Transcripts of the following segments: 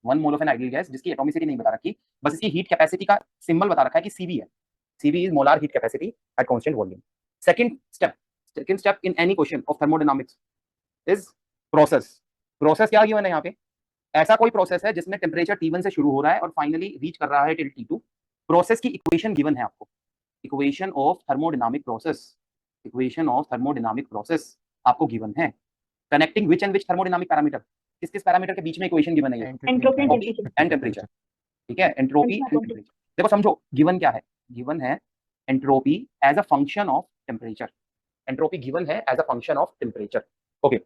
1 mole of an ideal gas जिसकी atomicity नहीं बता रखी, बस इसकी हीट कैपेसिटी का सिंबल बता रखा है कि सीवी है। CV is molar heat capacity eight constant volume. Second step in any question of thermodynamics is process. Process क्या गिवन है यहाँ पे? ऐसा कोई प्रोसेस है जिसमें टेम्परेचर T1 से शुरू हो रहा है और फाइनली रीच कर रहा है टिल T2। प्रोसेस की इक्वेशन गिवन है आपको, equation of thermodynamic process, equation of thermodynamic process आपको गिवन है। Connecting which and which thermodynamic parameter, किस किस पैरामीटर के बीच में इक्वेशन गिवन है ये? Entropy and temperature. ठीक है, एंट्रोपी एंड टेम्परेचर। देखो समझो गिवन क्या है, गिवन है entropy as a function of temperature. Entropy given है as a function of temperature. Okay,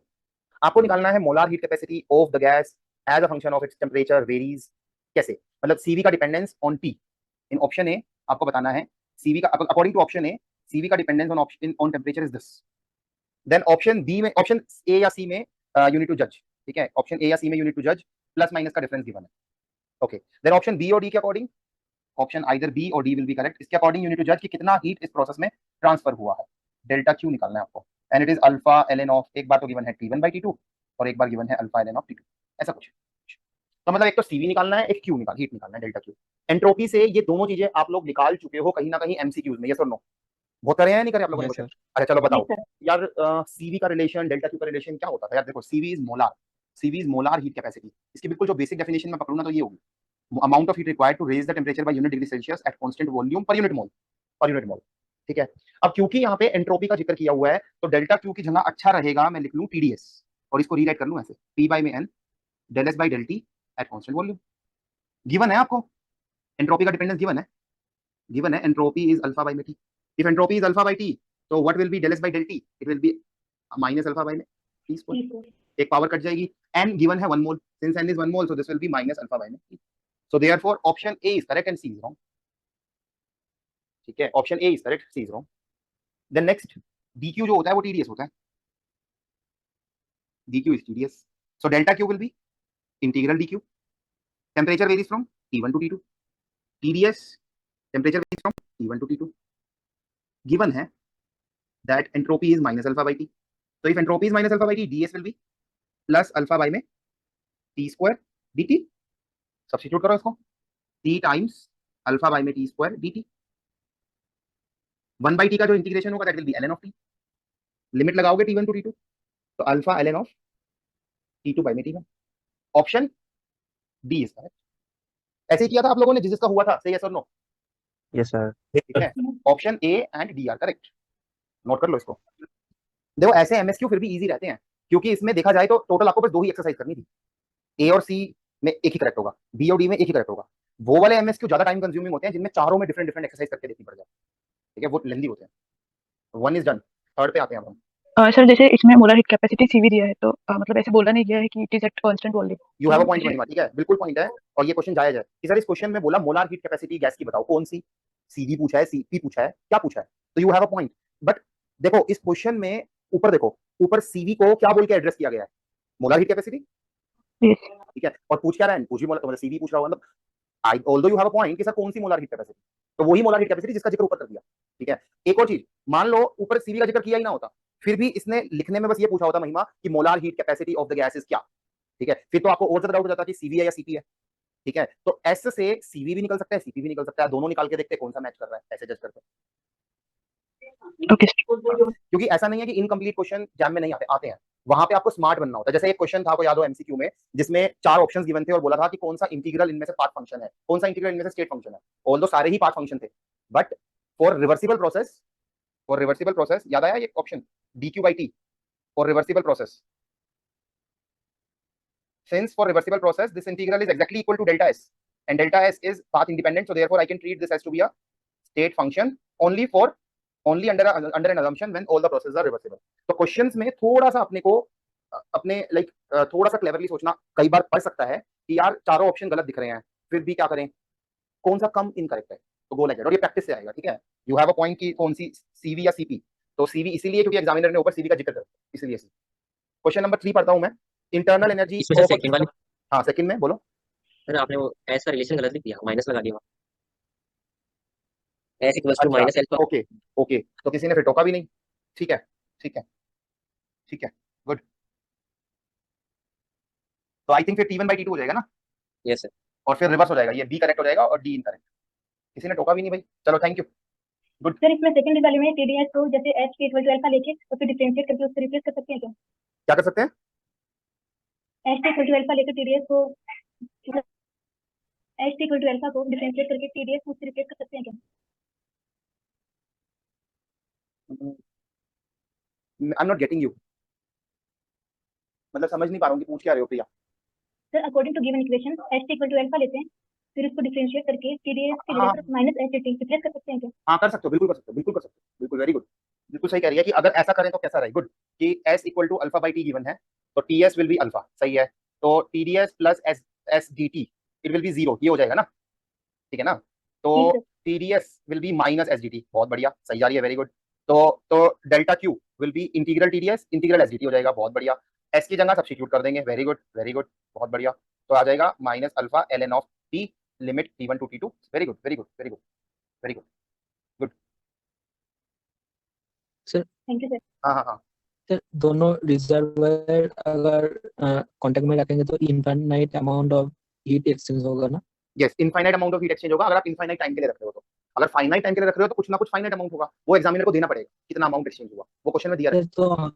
आपको निकालना है molar heat capacity of the gas as a function of its temperature varies. कैसे? मतलब सीवी का dependence on T. In option A आपको बताना है सीवी का, according to option A CV का dependence on temperature is this. Then option B में, option A या सी में यू नीड टू जज। ठीक है, ऑप्शन ए या सी में यू नीड टू जज, प्लस माइनस का डिफरेंस गिवन है। ओके, देन ऑप्शन बी और डी के अकॉर्डिंग, ऑप्शन आइदर बी और डी विल बी करेक्ट। इसके अकॉर्डिंग यू नीड टू जज कि कितना हीट इस प्रोसेस में ट्रांसफर हुआ है। डेल्टा क्यू निकालना है आपको, and it is alpha ln of, एक बार तो गिवन है T1/T2 और एक बार गिवन है अल्फा एलएन ऑफ T2, ऐसा कुछ। तो मतलब एक तो सीवी निकालना है, एक क्यू हीट निकालना है, डेल्टा क्यू। एंट्रोपी से ये दोनों चीजें आप लोग निकाल चुके हो कहीं ना कहीं एमसीक्यूज में, यस और नो? बहुत करे हैं नहीं करे आप लोगों ने क्वेश्चन? अच्छा चलो बताओ यार, सीवी का रिलेशन डेल्टा क्यू का रिलेशन क्या होता था यार? देखो CV is molar heat capacity. इसकी बिल्कुल जो बेसिक डेफिनेशन में पकड़ूं ना तो ये होगी, amount of heat required to raise the temperature by unit degree Celsius at constant volume per unit mole. ठीक है, अब क्योंकि यहाँ पे एंट्रोपी का जिक्र किया हुआ है तो डेल्टा क्यू की जगह अच्छा रहेगा मैं लिख लूं TDS, और इसको रीराइट कर लूं ऐसे P बाय में N del S by del T at constant volume. Given है आपको एंट्रोपी का डिपेंडेंस, गिवन है एंट्रोपी इज अल्फा बाय में T। If entropy is alpha by T तो what will be del S by del T? It will be minus alpha by में T square. एक power cut जाएगी, n given है 1 mole, since n is 1 mole so this will be minus alpha by में T। So therefore option A is correct and C is wrong. ठीक है, option A is correct, C is wrong. Then next, dq जो होता है वो TDS होता है, dq is TDS. So delta q will be integral dq. Temperature varies from T1 to T2. TDS, temperature varies from T1 to T2. Given है that entropy is minus alpha by T. So if entropy is minus alpha by T, ds will be plus alpha by में T square dt. Substitute करो इसको, T times alpha by में T square dt. 1 by T का जो integration होगा that will be ln of T. Limit लगाओगे T1 to T2 तो alpha ln of T2 by में T1। Option D is correct. ऐसे ही किया था आप लोगों ने जिसका हुआ था, सही है सर? नो? Yes sir. ठीक है, option A and D R correct, note कर लो इसको। देखो ऐसे एमएसक्यू फिर भी इजी रहते हैं क्योंकि इसमें देखा जाए तो टोटल आपको बस 2 ही एक्सरसाइज करनी थी, ए और सी में एक ही करेक्ट होगा, बी और डी में एक ही करेक्ट होगा। वो वाले एमएसक्यू ज्यादा टाइम कंज्यूमिंग होते हैं जिनमें चारों में डिफरेंट डिफरेंट एक्सरसाइज करके देखनी पड़ जाए। ठीक है, वो लेंदी होते हैं। 1 इज डन, थर्ड पे आते हैं अब हम। सर जैसे इसमें मोलर हीट कैपेसिटी सीवी दिया है तो मतलब ऐसे बोला नहीं गया है कि it is eight constant volume. You have a point महिमा, ठीक है, बिल्कुल पॉइंट है और ये क्वेश्चन जायज है कि सर इस क्वेश्चन में बोला मोलार हीट कैपेसिटी गैस की बताओ कौन सी, सीवी पूछा है, सीपी पूछा है, क्या पूछा है, तो you have a point. But देखो इस क्वेश्चन में ऊपर देखो, ऊपर सीवी को क्या बोल के एड्रेस किया गया है? Molar heat capacity. ठीक है, और पूछ क्या रहा है? पूछ भी मोलार, मतलब सीवी पूछ रहा होगा, मतलब although you have a point कि सर कौन सी मोलार हीट कैपेसिटी, तो वही मोलार हीट कैपेसिटी जिसका जिक्र ऊपर कर दिया। ठीक है, एक और चीज, मान लो ऊपर सीवी का जिक्र किया ही ना होता, फिर भी इसने लिखने में बस ये पूछा होता महिमा कि molar heat capacity of the gas is क्या। ठीक है, फिर तो आपको और ज्यादा डाउट हो जाता कि सीवी है या सीपी है। ठीक है, तो एस से सीवी भी निकल सकता है, सीपी भी निकल सकता है, दोनों निकाल के देखते हैं कौन सा मैच कर रहा है, ऐसे जज करते हैं। ओके क्योंकि ऐसा नहीं है कि इनकम्प्लीट क्वेश्चन जैम में नहीं आते हैं, वहां पे आपको स्मार्ट बनना होता है। जैसे एक क्वेश्चन था, आपको याद हो एमसीक्यू में, जिसमें 4 ऑप्शंस गिवन थे और बोला था कि कौन सा इंटीग्रल इनमें से पार्ट फंक्शन है, कौन सा इंटीग्रल इनमें से स्टेट फंक्शन है। ऑल्दो सारे ही पार्ट फंक्शन थे, बट फॉर रिवर्सिबल प्रोसेस याद आया ये option dq/t for reversible process. Since for reversible process this integral is exactly equal to delta s and delta s is path independent, so therefore I can treat this as to be a state function only under an assumption when all the processes are reversible। तो questions में थोड़ा सा अपने को अपने like थोड़ा सा cleverly सोचना कई बार पड़ सकता है कि यार चारों ऑप्शन गलत दिख रहे हैं, फिर भी क्या करें, कौन सा कम इनकरेक्ट है, तो गो लाइक दैट, और ये प्रैक्टिस से आएगा। ठीक है, यू हैव अ पॉइंट की कौन सी सीवी या सीपी, तो सीवी इसीलिए क्योंकि एग्जामिनर ने ऊपर सीवी का जिक्र कर, इसलिए। क्वेश्चन नंबर 3 पढ़ता हूं मैं, इंटरनल एनर्जी इसमें से सेकंड वाली, हाँ सेकंड में बोलो सर आपने वो एस का रिलेशन गलत लिख दिया, माइनस लगा दिया, एस इक्वल्स टू अच्छा माइनस अल्फा। ओके ओके, तो किसी ने फिर टोका भी नहीं। ठीक है ठीक है ठीक है, गुड। तो आई थिंक फिर T1/T2 हो जाएगा ना, यस सर। और फिर रिवर्स हो जाएगा, ये बी करेक्ट हो जाएगा और डी इनकरेक्ट। किसी ने टोका भी नहीं भाई, चलो थैंक यू। सर इसमें सेकंड वाले में टीडीएस को जैसे एच के इक्वल टू अल्फा लेके और फिर डिफरेंशिएट करके उससे रिप्लेस कर सकते हैं क्या? क्या कर सकते हैं? एच के इक्वल टू अल्फा लेकर टीडीएस को एच के इक्वल टू अल्फा को डिफरेंशिएट करके टीडीएस को उससे रिप्लेस कर सकते हैं क्या? I am not getting you, मतलब समझ नहीं पा रहा हूँ कि पूछ क्या रहे हो Priya. Sir according to given equation H के इक्वल टू अल्फा लेते हैं, फिर उसको डिफरेंशिएट करके टीडीएस की हाँ। जगह पर माइनस एच टी रिप्लेस कर सकते हैं क्या? हाँ कर सकते हो, बिल्कुल कर सकते हो, बिल्कुल कर सकते हो, बिल्कुल वेरी गुड, बिल्कुल सही कह रही है कि अगर ऐसा करें तो कैसा रहे, गुड, कि s equal to alpha by t given है तो ts विल बी अल्फा, सही है, तो tds plus S D T it will B zero, ये हो जाएगा ना, ठीक है ना, तो ठीक है। tds will be minus S D T, बहुत बढ़िया, सही जा रही है, वेरी गुड, तो delta Q will be integral tds integral S D T हो जाएगा, बहुत बढ़िया, s की जगह सब्स्टिट्यूट कर देंगे, वेरी गुड वेरी गुड, बहुत बढ़िया, तो आ जाएगा minus alpha l n of t limit t1 to t2, very good very good very good very good, sir thank you sir. हाँ हाँ हाँ, सर दोनों रिजर्वायर अगर कांटेक्ट में रखेंगे तो infinite amount of heat exchange होगा ना? Yes, infinite amount of heat exchange होगा अगर आप इनफाइनाइट टाइम के लिए रख रहे हो तो, अगर फाइनाइट टाइम के लिए रख रहे हो तो कुछ ना कुछ फाइनाइट अमाउंट होगा, वो एग्जामिनर को देना पड़ेगा कितना अमाउंट एक्सचेंज हुआ, वो क्वेश्चन में दिया सर रहता तो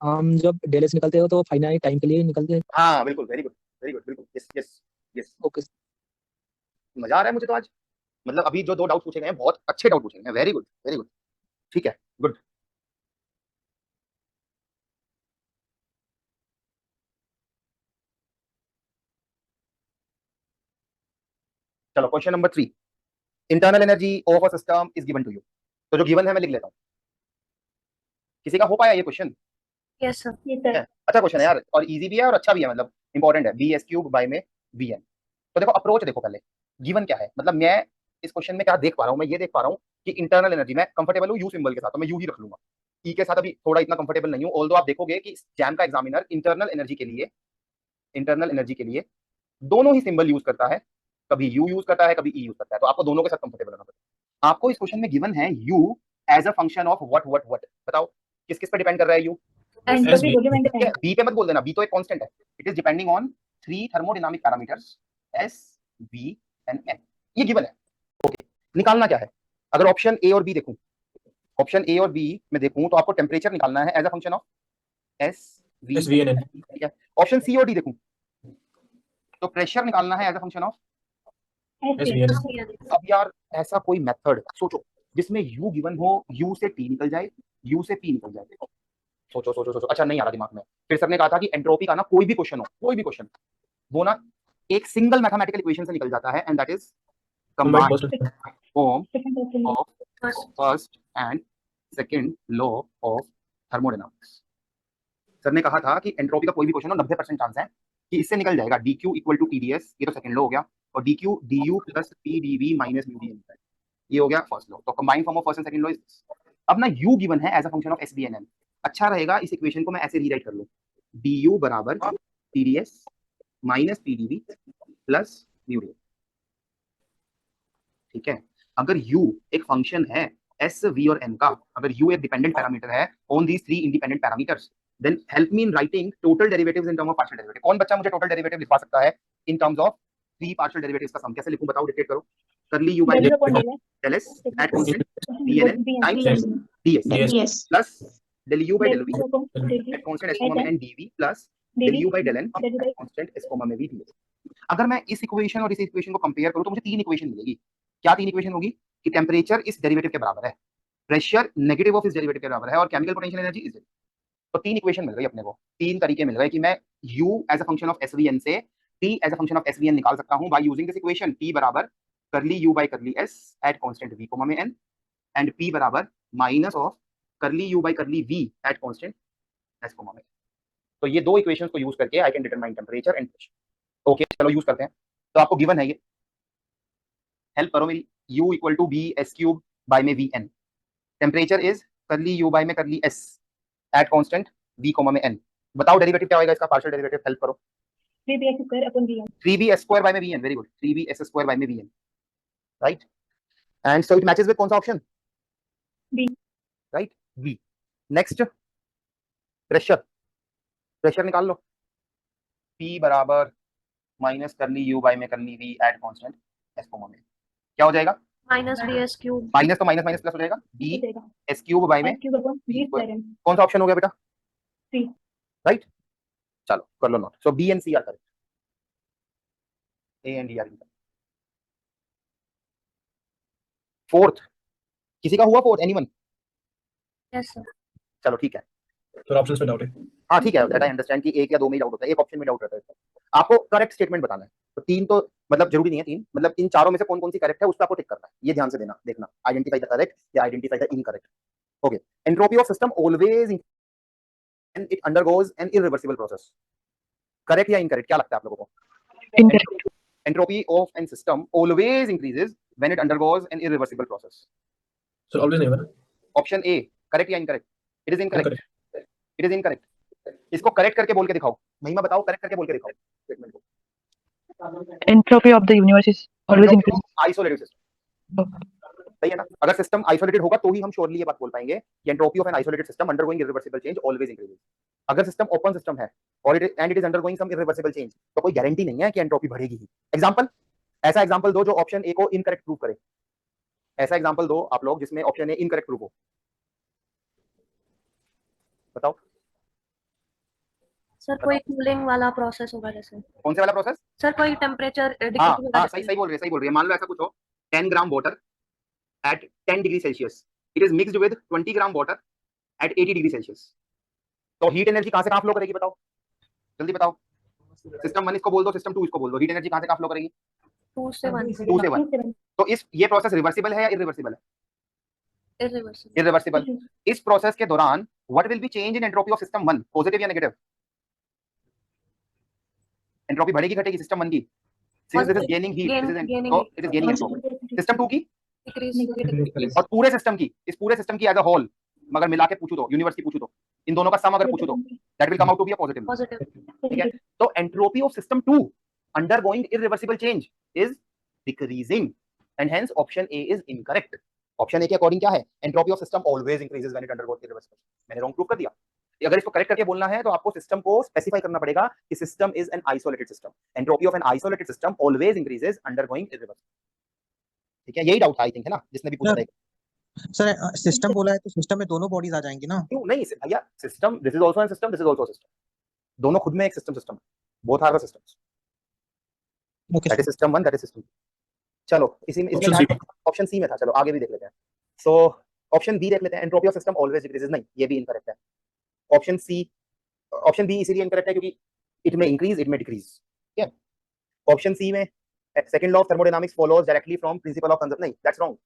हम जब डेले से निकलते हो तो फाइनाइट टाइम के लिए निकलते हैं। है। हाँ बिल्कुल, वेरी गुड वेरी गुड, बिल्कुल, यस यस यस, ओके मजा आ रहा है मुझे तो आज, मतलब अभी जो 2 डाउट पूछे गए हैं बहुत अच्छे डाउट पूछे गए हैं, वेरी गुड वेरी गुड, ठीक है, गुड। चलो question number 3, internal energy of a system is given to you, तो जो गिवन है मैं लिख लेता हूँ, किसी का हो पाया ये क्वेश्चन? Yes sir. ये सर अच्छा क्वेश्चन है यार, और इजी भी है और अच्छा भी है, मतलब इंपॉर्टेंट है, बी एस क्यूब बाई में वी एन। तो देखो अप्रोच देखो, पहले गिवन क्या है, मतलब मैं इस क्वेश्चन में क्या देख पा रहा हूँ, मैं ये देख पा रहा हूँ कि इंटरनल एनर्जी, मैं कंफर्टेबल हूँ यू सिंबल के साथ, तो मैं यू ही रख लूंगा, ई के साथ अभी थोड़ा इतना कंफर्टेबल नहीं हूँ, ऑल्दो आप देखोगे कि जैम का एग्जामिनर इंटरनल एनर्जी के लिए दोनों ही सिंबल यूज करता है, कभी यू यूज करता है कभी ई यूज करता है, तो आपको दोनों के साथ कंफर्टेबल होना पड़ेगा। आपको इस क्वेश्चन में गिवन है u as a function of what, बताओ किस किस पे डिपेंड कर रहा है यू? एंट्रोपी वॉल्यूम एंड ठीक है, बी पे मत बोल देना, बी तो एक कांस्टेंट है, it is depending on 3 thermodynamic parameters s b and n, ये गिवन है। निकालना क्या है, अगर ऑप्शन ए और बी देखूं, ऑप्शन ए और बी में देखूं तो आपको टेम्परेचर निकालना है as a function of s v n, ठीक है, ऑप्शन सी और डी देखूं तो प्रेशर निकालना है एज अ फंक्शन ऑफ, अब यार ऐसा कोई मेथड सोचो जिसमें यू गिवन हो, यू से टी निकल जाए, यू से पी निकल जाए, सोचो सोचो सोचो, अच्छा नहीं आ रहा दिमाग में, फिर सर ने कहा था कि एंट्रोपी का ना कोई भी क्वेश्चन हो, कोई भी क्वेश्चन, वो ना एक सिंगल मैथमेटिकल इक्वेशन से निकल जाता है, and that is combined form of first and second law of thermodynamics. Sir ने कहा था कि एंट्रोपी का कोई भी क्वेश्चन हो 90% चांस है कि इससे निकल जाएगा, d q equal to t d s, ये तो सेकंड लॉ हो गया, और d q d u plus p D v minus mu D n, ये हो गया फर्स्ट लॉ, तो combined form of first and second law is this. अब ना यू गिवन है as a function of s b n n, अच्छा रहेगा इस इक्वेशन को मैं ऐसे रीराइट कर लूं, डी यू बराबर t d s minus p D we plus mu D n, ठीक है, अगर u एक फंक्शन है s v और n का, अगर u एक डिपेंडेंट पैरामीटर है on these 3 independent parameters, then help me in writing total derivatives in term of partial derivative. कौन बच्चा मुझे टोटल डेरिवेटिव लिखवा सकता है in terms of 3 partial derivatives का सम, कैसे लिखूं बताओ, डिक्टेट करो, करली u बाय del s at constant vn times ds plus del u by del v at constant s comma में n dv plus del u by del n at constant s comma में v ds। अगर मैं इस equation और इस equation को compare करूं तो मुझे 3 इक्वेशन मिलेगी, क्या 3 इक्वेशन होगी, कि टेम्परेचर इस डेरिवेटिव के बराबर है, प्रेशर नेगेटिव ऑफ इस डेरिवेटिव के बराबर है, और केमिकल पोटेंशियल एनर्जी इज, तो 3 इक्वेशन मिल गई अपने को, 3 तरीके मिल गए कि मैं u as a function of svn से t as a function of svn निकाल सकता हूं by using this equation, t बराबर curly u by curly s at constant v comma में n, एंड p बराबर minus of curly u by curly v at constant s comma में। तो ये 2 equations को यूज करके I can determine temperature and pressure. Okay चलो use करते हैं, तो आपको गिवन है ये, हेल्प करो मेरी, u equal to b s cube by में v n, temperature is curly u by में curly s at constant v comma में n, बताओ डेरिवेटिव क्या होगा इसका, पार्शियल डेरिवेटिव, हेल्प करो, 3bx square upon vn, 3bs square by में vn, very good, 3bs square by में vn, right, and so it matches with कौन सा option, b, right, b। Next pressure, pressure निकाल लो, p बराबर minus कर ली u by में curly v at constant s comma में, क्या हो जाएगा? Minus b s cube, minus तो माइनस माइनस प्लस हो जाएगा, b s क्यूब बाय में s cube upon v v square. Square m कौन सा ऑप्शन हो गया बेटा? C। राइट, चलो कर लो note. So b and c are correct, a and d are incorrect. Fourth, किसी का हुआ फोर्थ? एनीवन? Yes sir. चलो ठीक है, सर ऑप्शंस में डाउट है। हाँ ठीक है, दैट आई अंडरस्टैंड कि एक या दो में ही डाउट होता है, एक ऑप्शन में डाउट रहता है। आपको करेक्ट स्टेटमेंट बताना है, तो तीन तो मतलब जरूरी नहीं है तीन, मतलब इन चारों में से कौन कौन सी करेक्ट है उस पर आपको टिक करना है, ये ध्यान से देना देखना, आइडेंटिफाई द करेक्ट या identify the incorrect. Okay, entropy of system always and it undergoes an irreversible process, correct या इनकरेक्ट, क्या लगता है आप लोगों को? Incorrect. Entropy of an system always increases when it undergoes an irreversible process. Sir always नहीं होगा ना? ऑप्शन ए करेक्ट या incorrect? It is incorrect, Incorrect. It is incorrect. इसको करेक्ट करके बोल के दिखाओ, महिमा बताओ, करेक्ट करके बोल के दिखाओ स्टेटमेंट को। Entropy of the universe is always increasing. Isolated system, सही है ना? अगर सिस्टम आइसोलेटेड होगा तो ही हम श्योरली ये बात बोल पाएंगे कि entropy of an isolated system undergoing irreversible change always increases. अगर सिस्टम ओपन सिस्टम है और it is undergoing some irreversible change, तो कोई गारंटी नहीं है कि एंट्रोपी बढ़ेगी ही। एग्जांपल, ऐसा एग्जांपल दो जो ऑप्शन ए को इनकरेक्ट प्रूव करे, ऐसा एग्जांपल दो आप लोग जिसमें ऑप्शन ए इनकरेक्ट प्रूव हो, बताओ। सर कोई कूलिंग वाला प्रोसेस होगा जैसे? कौन से वाला प्रोसेस? सर कोई टेम्परेचर हाँ सही सही बोल रही है, सही बोल रही है। मान लो ऐसा कुछ हो, 10 gram water at 10 degree Celsius, it is mixed with 20 gram water at 80 degree Celsius, तो हीट एनर्जी कहां से कहां फ्लो करेगी बताओ, जल्दी बताओ। सिस्टम 1 इसको बोल दो, सिस्टम 2 इसको बोल दो, हीट एनर्जी कहां से कहां फ्लो करेगी? 2 से 1 2 से 1। तो इस ये प्रोसेस रिवर्सिबल है या इरिवर्सिबल है? इरिवर्सिबल। इरिवर्सिबल। इस प्रोसेस के दौरान what will be change in entropy of system 1, positive या नेगेटिव? एंट्रोपी बढ़ेगी घटेगी सिस्टम 1 की? Since this is gaining heat, this is तो it is gaining entropy. System 2 की डिक्रीज। और पूरे सिस्टम की, इस पूरे सिस्टम की एज अ होल मगर मिला के पूछू तो, यूनिवर्स की पूछू तो, इन दोनों का सम अगर पूछू तो that will come out to be a positive. Positive. ठीक है, तो entropy of system 2 undergoing irreversible change is decreasing and hence option A is incorrect. Option A के अकॉर्डिंग क्या है? Entropy of system always increases when it undergoes irreversible. मैंने wrong prove कर दिया। अगर इसको करेक्ट करके बोलना है तो आपको सिस्टम को स्पेसिफाई करना पड़ेगा कि system is an isolated system, entropy of an isolated system always increases undergoing irreversible. ठीक है, यही डाउट था आई थिंक, है ना, जिसने भी पूछा था। सर सिस्टम बोला है तो सिस्टम में दोनों बॉडीज आ जाएंगी ना? क्यों नहीं भैया, system this is also an system, this is also system, दोनों खुद में एक system system, both are the systems. Okay that is system 1, that is system. चलो इसी में Option C। ऑप्शन सी में था, चलो आगे भी देख लेते हैं। सो ऑप्शन बी देख लेते हैं, entropy of system always decreases, नहीं ये भी इनकरेक्ट है। ऑप्शन सी, ऑप्शन बी इसीलिए इनकरेक्ट है क्योंकि इट में इंक्रीज, इट में डिक्रीज। ठीक है, ऑप्शन सी में second law of thermodynamics follows directly from principle of conservation, नहीं that's wrong.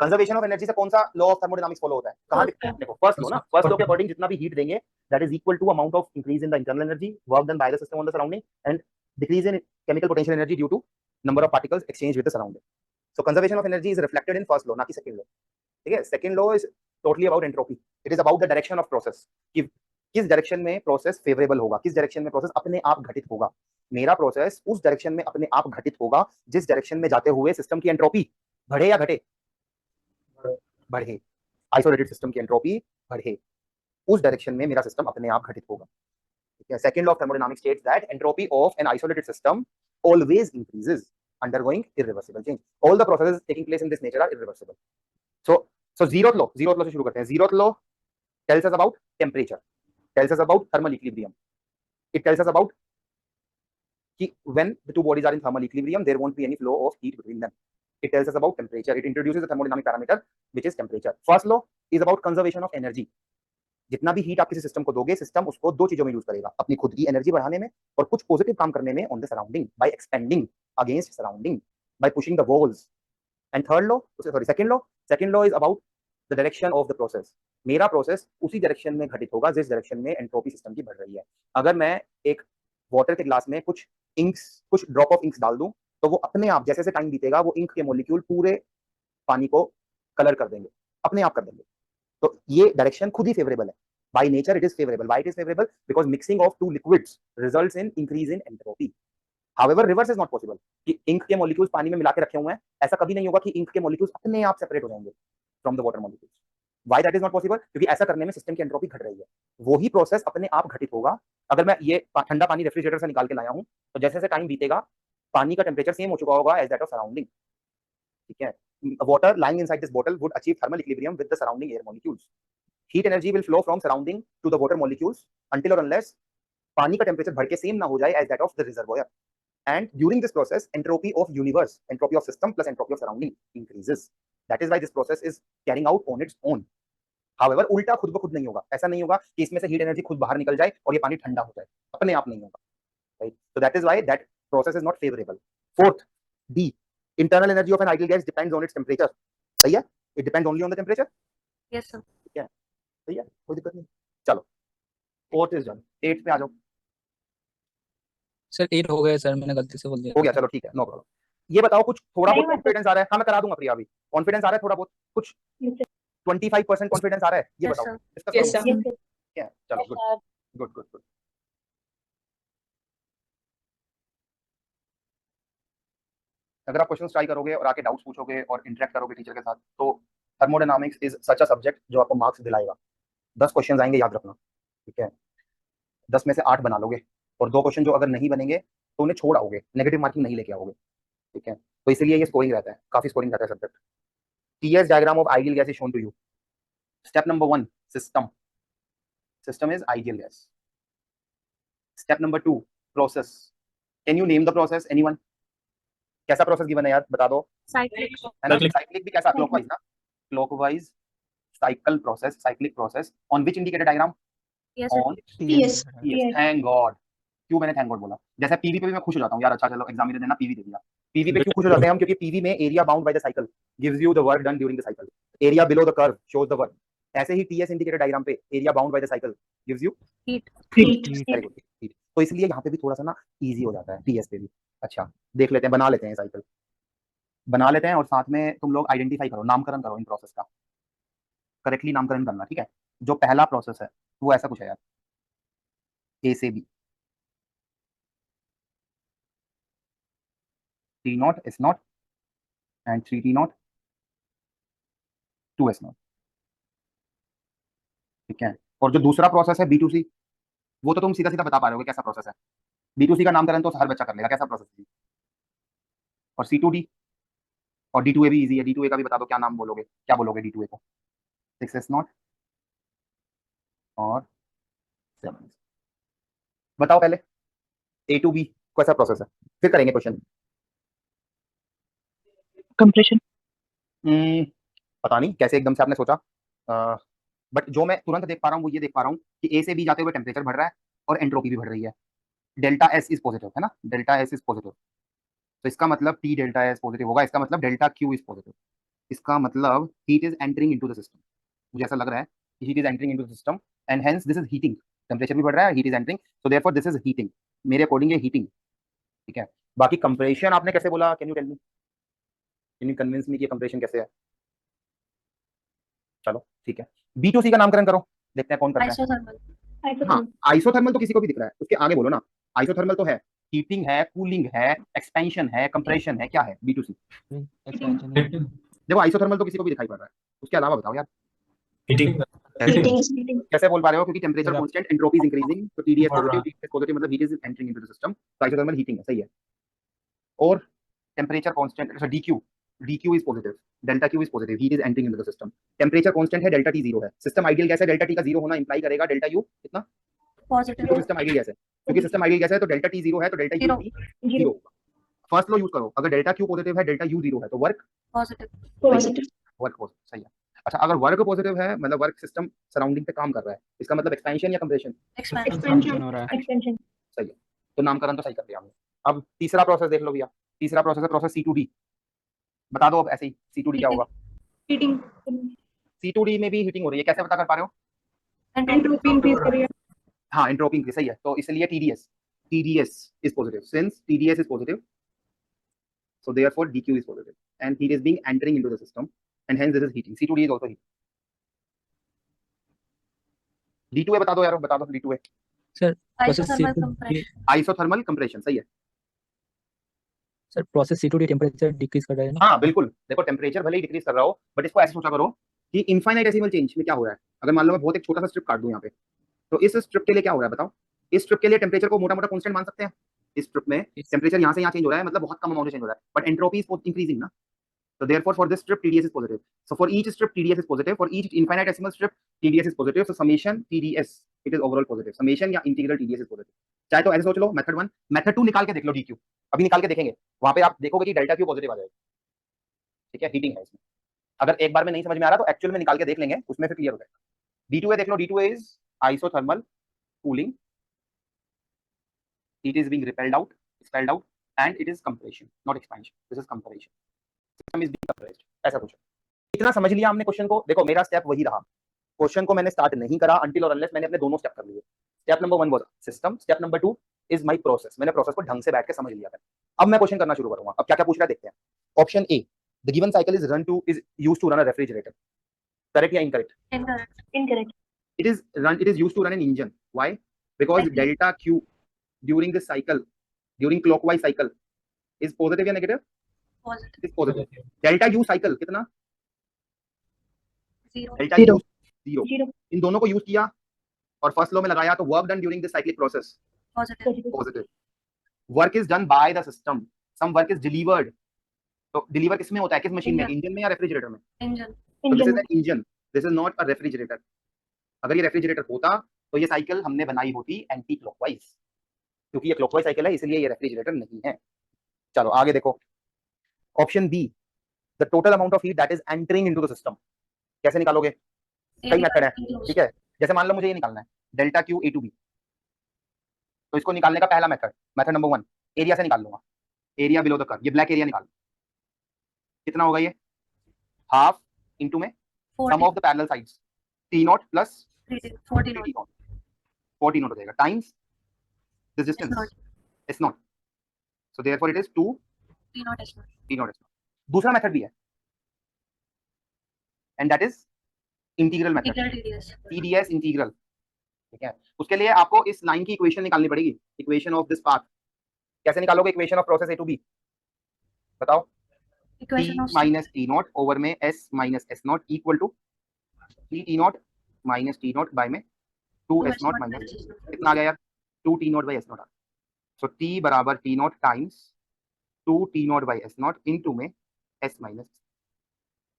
Conservation of energy से कौन सा लॉ ऑफ थर्मोडायनामिक्स फॉलो होता है? कहां देखो, फर्स्ट लॉ ना, फर्स्ट लॉ के अकॉर्डिंग जितना भी हीट देंगे that is equal to amount of increase in the internal energy work done by the system on the surrounding and decrease in chemical potential energy due to number of particles exchange with the surrounding. So conservation of energy is reflected in first law, ना कि second law. ठीक है, second law is totally about entropy, it is about the direction of process, कि किस direction में process favourable होगा, किस direction में प्रोसेस अपने आप घटित होगा। मेरा प्रोसेस उस डायरेक्शन में अपने आप घटित होगा जिस डायरेक्शन में जाते हुए सिस्टम की एंट्रोपी बढ़े या घटे? बढ़े। आइसोलेटेड सिस्टम की एंट्रोपी बढ़े, उस डायरेक्शन में मेरा सिस्टम अपने आप घटित होगा। ठीक है, second law of thermodynamics states that entropy of an isolated system always increases undergoing irreversible change, all the processes taking place in this nature are irreversible. So zeroth law से शुरू करते हैं। Zeroth law tells us about temperature, tells us about thermal equilibrium. It tells us about कि when the two bodies are in thermal equilibrium, there won't be any flow of heat between them. It tells us about temperature. It introduces a thermodynamic parameter which is temperature. First law is about conservation of energy. जितना भी heat आप किसी system को दोगे, system उसको दो चीजों में यूज करेगा, अपनी खुद की एनर्जी बढ़ाने में और कुछ पॉजिटिव काम करने में on the surrounding, by expanding against surrounding, by pushing the walls. And third law, sorry second law is about the direction of the process. मेरा प्रोसेस उसी डायरेक्शन में घटित होगा जिस डायरेक्शन में एंट्रोपी सिस्टम की बढ़ रही है। अगर मैं एक वाटर के ग्लास में कुछ ड्रॉप ऑफ इंक्स डाल दूं तो वो अपने आप जैसे जैसे टाइम बीतेगा वो इंक के मॉलिक्यूल पूरे पानी को कलर कर देंगे, अपने आप कर देंगे। तो ये डायरेक्शन खुद ही फेवरेबल है, by nature it is favourable. Why it is favourable? Because mixing of two liquids results in increase in entropy. However reverse is not possible, कि इंक के मॉलिक्यूल्स पानी में मिला के रखे हुए हैं, ऐसा कभी नहीं होगा कि इंक के मॉलिक्यूल्स अपने आप सेपरेट हो जाएंगे from the water molecules. Why that is not possible? क्योंकि ऐसा करने में सिस्टम की एंट्रोपी घट रही है। वही प्रोसेस अपने आप घटित होगा। अगर मैं ये ठंडा पानी रेफ्रिजरेटर से निकाल के लाया हूं, तो जैसे जैसे टाइम बीतेगा पानी का टेम्परेचर सेम हो चुका होगा एज दैट ऑफ सराउंडिंग, ठीक है। Water lying inside this bottle would achieve thermal equilibrium with the surrounding air molecules. Heat energy will flow from surrounding to the water molecules until or unless पानी का temperature बढ़ के same ना हो जाए as that of the reservoir. And during this process, entropy of universe, entropy of system plus entropy of surrounding increases. That is why this process is carrying out on its own. However, उल्टा खुद ब खुद नहीं होगा। ऐसा नहीं होगा कि इसमें से हीट एनर्जी खुद बाहर निकल जाए और ये पानी ठंडा हो जाए, अपने आप नहीं होगा, right? So that is why that process is not favorable. Fourth, D, internal energy of an ideal gas depends on its temperature. सही है? It depends only on the temperature. Yes, sir. ठीक है, सही है, कोई दिक्कत नहीं। चलो, फोर्थ इज डन। 8th पे आ जाओ। सर 8 हो गया सर, मैंने गलती से बोल दिया। हो गया, चलो ठीक है, नो प्रॉब्लम। ये बताओ कुछ थोड़ा नहीं बहुत हुआ कॉन्फिडेंस आ रहा है? हाँ मैं करा दूंगा प्रिया, अभी कॉन्फिडेंस आ रहा है थोड़ा बहुत, कुछ 25% कॉन्फिडेंस आ रहा है, ये Yes, बताओ। sir. डिस्कस Yes, करो। sir. Yes, sir. ठीक है, चलो good sir. Good good good. अगर आप क्वेश्चन ट्राई करोगे और आके डाउट्स पूछोगे और इंटरेक्ट करोगे टीचर के साथ, तो thermodynamics is such a subject जो आपको मार्क्स दिलाएगा। 10 क्वेश्चन आएंगे, याद रखना, ठीक है। 10 में से 8 बना लोगे, और 2 क्वेश्चन जो अगर नहीं बनेंगे तो उन्हें छोड़ आओगे, नेगेटिव मार्किंग नहीं लेके आओगे, ठीक है। तो इसलिए ये स्कोरिंग रहता है, काफी स्कोरिंग रहता है subject. TS diagram of ideal gas is shown to you. Step number 1, system. System is ideal gas. Step number 2, process. Can you name the process? Anyone? कैसा प्रोसेस गिवन है यार, बता दो। Cyclic. है ना, Cyclic. साइक्लिक भी कैसा? Clockwise ना, clockwise cycle process, cyclic process. On which indicator diagram? Yes, sir. On Yes. yes, thank God. क्यों मैंने थैंक गॉड बोला? जैसे पीवी पे भी मैं खुश हो जाता हूँ यार, अच्छा चलो एग्जाम में देना, पीवी दे दिया। पीवी पे क्यों खुश हो जाते हैं हम? क्योंकि पीवी में area bound by the cycle gives you the work done during the cycle. Area below the curve shows the work. ऐसे ही टीएस इंडिकेटर डायग्राम पे area bound by the cycle gives you Heat. Heat. Very good, heat. तो इसलिए यहाँ पे भी थोड़ा सा ना इजी हो जाता है टीएस पे भी। अच्छा देख लेते हैं, बना लेते हैं साइकिल, बना लेते हैं, और साथ में तुम लोग आइडेंटिफाई करो, नामकरण करो इन प्रोसेस का, करेक्टली नामकरण करना, ठीक है। जो पहला प्रोसेस है वो ऐसा कुछ है यार, ए से B, T not S not and 3T not 2S not, ठीक है। और जो दूसरा प्रोसेस है B2C, वो तो तुम सीधा सीधा बता पा रहे होगे कैसा प्रोसेस है। B2C का नामकरण तो हर बच्चा कर लेगा, कैसा प्रोसेस है। और C2D और D2A भी इजी है, D2A का भी बता दो, क्या नाम बोलोगे, क्या बोलोगे D2A को? 6S नॉट और 7S। बताओ पहले A to B कैसा प्रोसेस है, फिर करेंगे क्वेश्चन। Compression. पता नहीं कैसे एकदम से आपने सोचा, बट जो मैं तुरंत देख पा रहा हूँ वो ये देख पा रहा हूँ कि ए से बी जाते हुए टेम्परेचर बढ़ रहा है और एंट्रोपी भी बढ़ रही है। डेल्टा एस इज पॉजिटिव, है ना, डेल्टा एस इज पॉजिटिव, तो इसका मतलब टी डेल्टा एस पॉजिटिव होगा, इसका मतलब डेल्टा क्यू इज पॉजिटिव, इसका मतलब heat is entering into the system. मुझे ऐसा लग रहा है कि heat is entering into the system and hence this is heating. Temperature भी बढ़ रहा है, heat is entering, so therefore this is heating. मेरे अकॉर्डिंग ये हीटिंग, ठीक है। बाकी कंप्रेशन आपने कैसे बोला, can you tell me, can you convince me कि कंप्रेशन कैसे है? चलो ठीक है, B2C का नामकरण करो, देखते हैं कौन करता है। Isothermal. हाँ, आइसोथर्मल तो किसी को भी दिख रहा है, उसके आगे बोलो ना। आइसोथर्मल तो है, हीटिंग है, कूलिंग है, एक्सपेंशन है, कंप्रेशन है, क्या है B2C? देखो आइसोथर्मल तो किसी को भी दिखाई पड़ रहा है, उसके अलावा बताओ यार Heating. Heating. कैसे बोल पा रहे हो? क्योंकि temperature constant, entropy is increasing, तो TDS पॉजिटिव, TDS पॉजिटिव मतलब heat is entering into the system, तो आइसोथर्मल हीटिंग है, सही है। और टेम्परेचर कांस्टेंट, अच्छा DQ is positive, delta Q is positive, heat is entering into the system. Temperature constant है, delta T 0 है, system ideal gas है, डेल्टा T का 0 होना इंप्लाई करेगा डेल्टा U कितना, Positive. तो सिस्टम आइडियल गैस है, क्योंकि सिस्टम आइडियल गैस है तो डेल्टा T 0 है तो डेल्टा U Zero. भी 0 होगा। फर्स्ट लॉ यूज करो, अगर डेल्टा Q पॉजिटिव है, डेल्टा U 0 है, तो work Positive. Positive. Work positive, सही है। अच्छा अगर वर्क पॉजिटिव है मतलब वर्क सिस्टम सराउंडिंग पे काम कर रहा है, इसका मतलब एक्सपेंशन या कंप्रेशन, Expansion. Expansion. सही है। तो नामकरण तो सही कर दिया हमने। अब तीसरा प्रोसेस देख लो भैया, तीसरा प्रोसेस है प्रोसेस C2D, बता दो अब ऐसे ही C2D क्या होगा? Heating. C2D में भी हीटिंग हो रही है, कैसे पता कर पा रहे हो? Entropy increase कर रही है. हाँ एंट्रोपी इंक्रीज, सही है, तो इसलिए TDS is positive, since TDS is positive so therefore DQ is positive and heat is being entering into the system and hence this is heating. C2D is also heat. D2A बता दो यार, बता दो D2A। Sir process Isothermal C2D, compression. Isothermal compression, सही है। Sir process C2D temperature decrease कर रहा है ना। हाँ बिल्कुल, देखो टेम्परेचर भले ही डिक्रीज कर रहा हो बट इसको ऐसे सोचा करो कि इनफाइनाइटेसिमल चेंज में क्या हो रहा है। अगर मान लो मैं बहुत एक छोटा सा स्ट्रिप काट दूं यहाँ पे, तो इस स्ट्रिप के लिए क्या हो रहा है बताओ। इस स्ट्रिप के लिए टेम्परेचर को मोटा मोटा कांस्टेंट मान सकते हैं। इस स्ट्रिप में टेम्परेचर यहाँ से यहाँ चेंज हो रहा है, मतलब बहुत कम अमाउंट में चेंज हो रहा है, बट एंट्रोपी इज इंक्रीजिंग ना। So therefore, for this strip, TDS is positive. So for each strip, TDS is positive. For each infinitesimal strip, TDS is positive. So summation TDS, it is overall positive. Summation या integral TDS is positive. चाहे तो ऐसे सोच लो, method 1, method 2 निकाल के देख लो DQ, अभी निकाल के देखेंगे, वहां पे आप देखोगे कि डेल्टा Q पॉजिटिव आ जाएगा। ठीक है, हीटिंग है इसमें। अगर एक बार में नहीं समझ में आ रहा तो एक्चुअल में निकाल के देख लेंगे, उसमें फिर क्लियर हो जाएगा। D2A देख लो, D2A is isothermal cooling, it is being expelled out, and it is compression, not expansion. This is compression. System is being compressed. ऐसा कुछ। इतना समझ लिया हमने क्वेश्चन को। देखो मेरा स्टेप वही रहा, क्वेश्चन को मैंने स्टार्ट नहीं करा अंटिल और अनलेस मैंने अपने दोनों स्टेप कर लिए। Step number 1 was system, step number 2 is my process. मैंने प्रोसेस को ढंग से बैठ के समझ लिया था। अब मैं क्वेश्चन करना शुरू करूंगा। अब क्या क्या पूछ रहा है देखते हैं। Option A, the given cycle is used to run a refrigerator. Correct या incorrect? Incorrect. Incorrect. It is used to run an engine. Why? Because Agree. delta Q during this cycle, during clockwise cycle, is positive या negative? Positive. Is positive. Delta U cycle कितना? 0. Delta Zero. U 0. Zero. इन दोनों को use किया और first law में लगाया, तो work done during this cyclic process Positive. Positive. Positive. Work is done by the system, some work is delivered. तो deliver किसमें होता है, किस मशीन में, Engine. इंजन में या रेफ्रिजरेटर में? Engine. तो this is Engine. An engine, this is not a refrigerator. अगर ये रेफ्रिजरेटर होता तो ये साइकिल हमने बनाई होती एंटी क्लॉकवाइज, क्योंकि ये क्लॉकवाइज साइकिल है इसलिए ये रेफ्रिजरेटर नहीं है। चलो आगे देखो, option B, the total amount of heat that is entering into the system. कैसे निकालोगे? कई Area मेथड है, enclosed. ठीक है। जैसे मान लो मुझे ये निकालना है delta q A to B, तो इसको निकालने का पहला मेथड, मेथड नंबर 1, एरिया से निकाल लूंगा। एरिया बिलो द कर्व, ये ब्लैक एरिया निकाल, कितना होगा ये? हाफ इंटू में सम 40. Of the parallel sides, T not plus 40 T not. Not, 40 not हो जाएगा, times this S distance not. S not. So therefore it is 2 T not S not. T not S not. दूसरा method भी है, and that is integral method, Integral TDS. TDS integral. ठीक है, उसके लिए आपको इस लाइन की इक्वेशन निकालनी पड़ेगी, इक्वेशन ऑफ दिस पाथ। कैसे निकालोगे equation of process A to B? बताओ। T Equation of minus T not over में S minus S not equal to T not minus T not by में 2 S not minus, S not. कितना आ गया यार? 2 T not by S not आ। So T बराबर T not times 2 T not by S not into में S minus.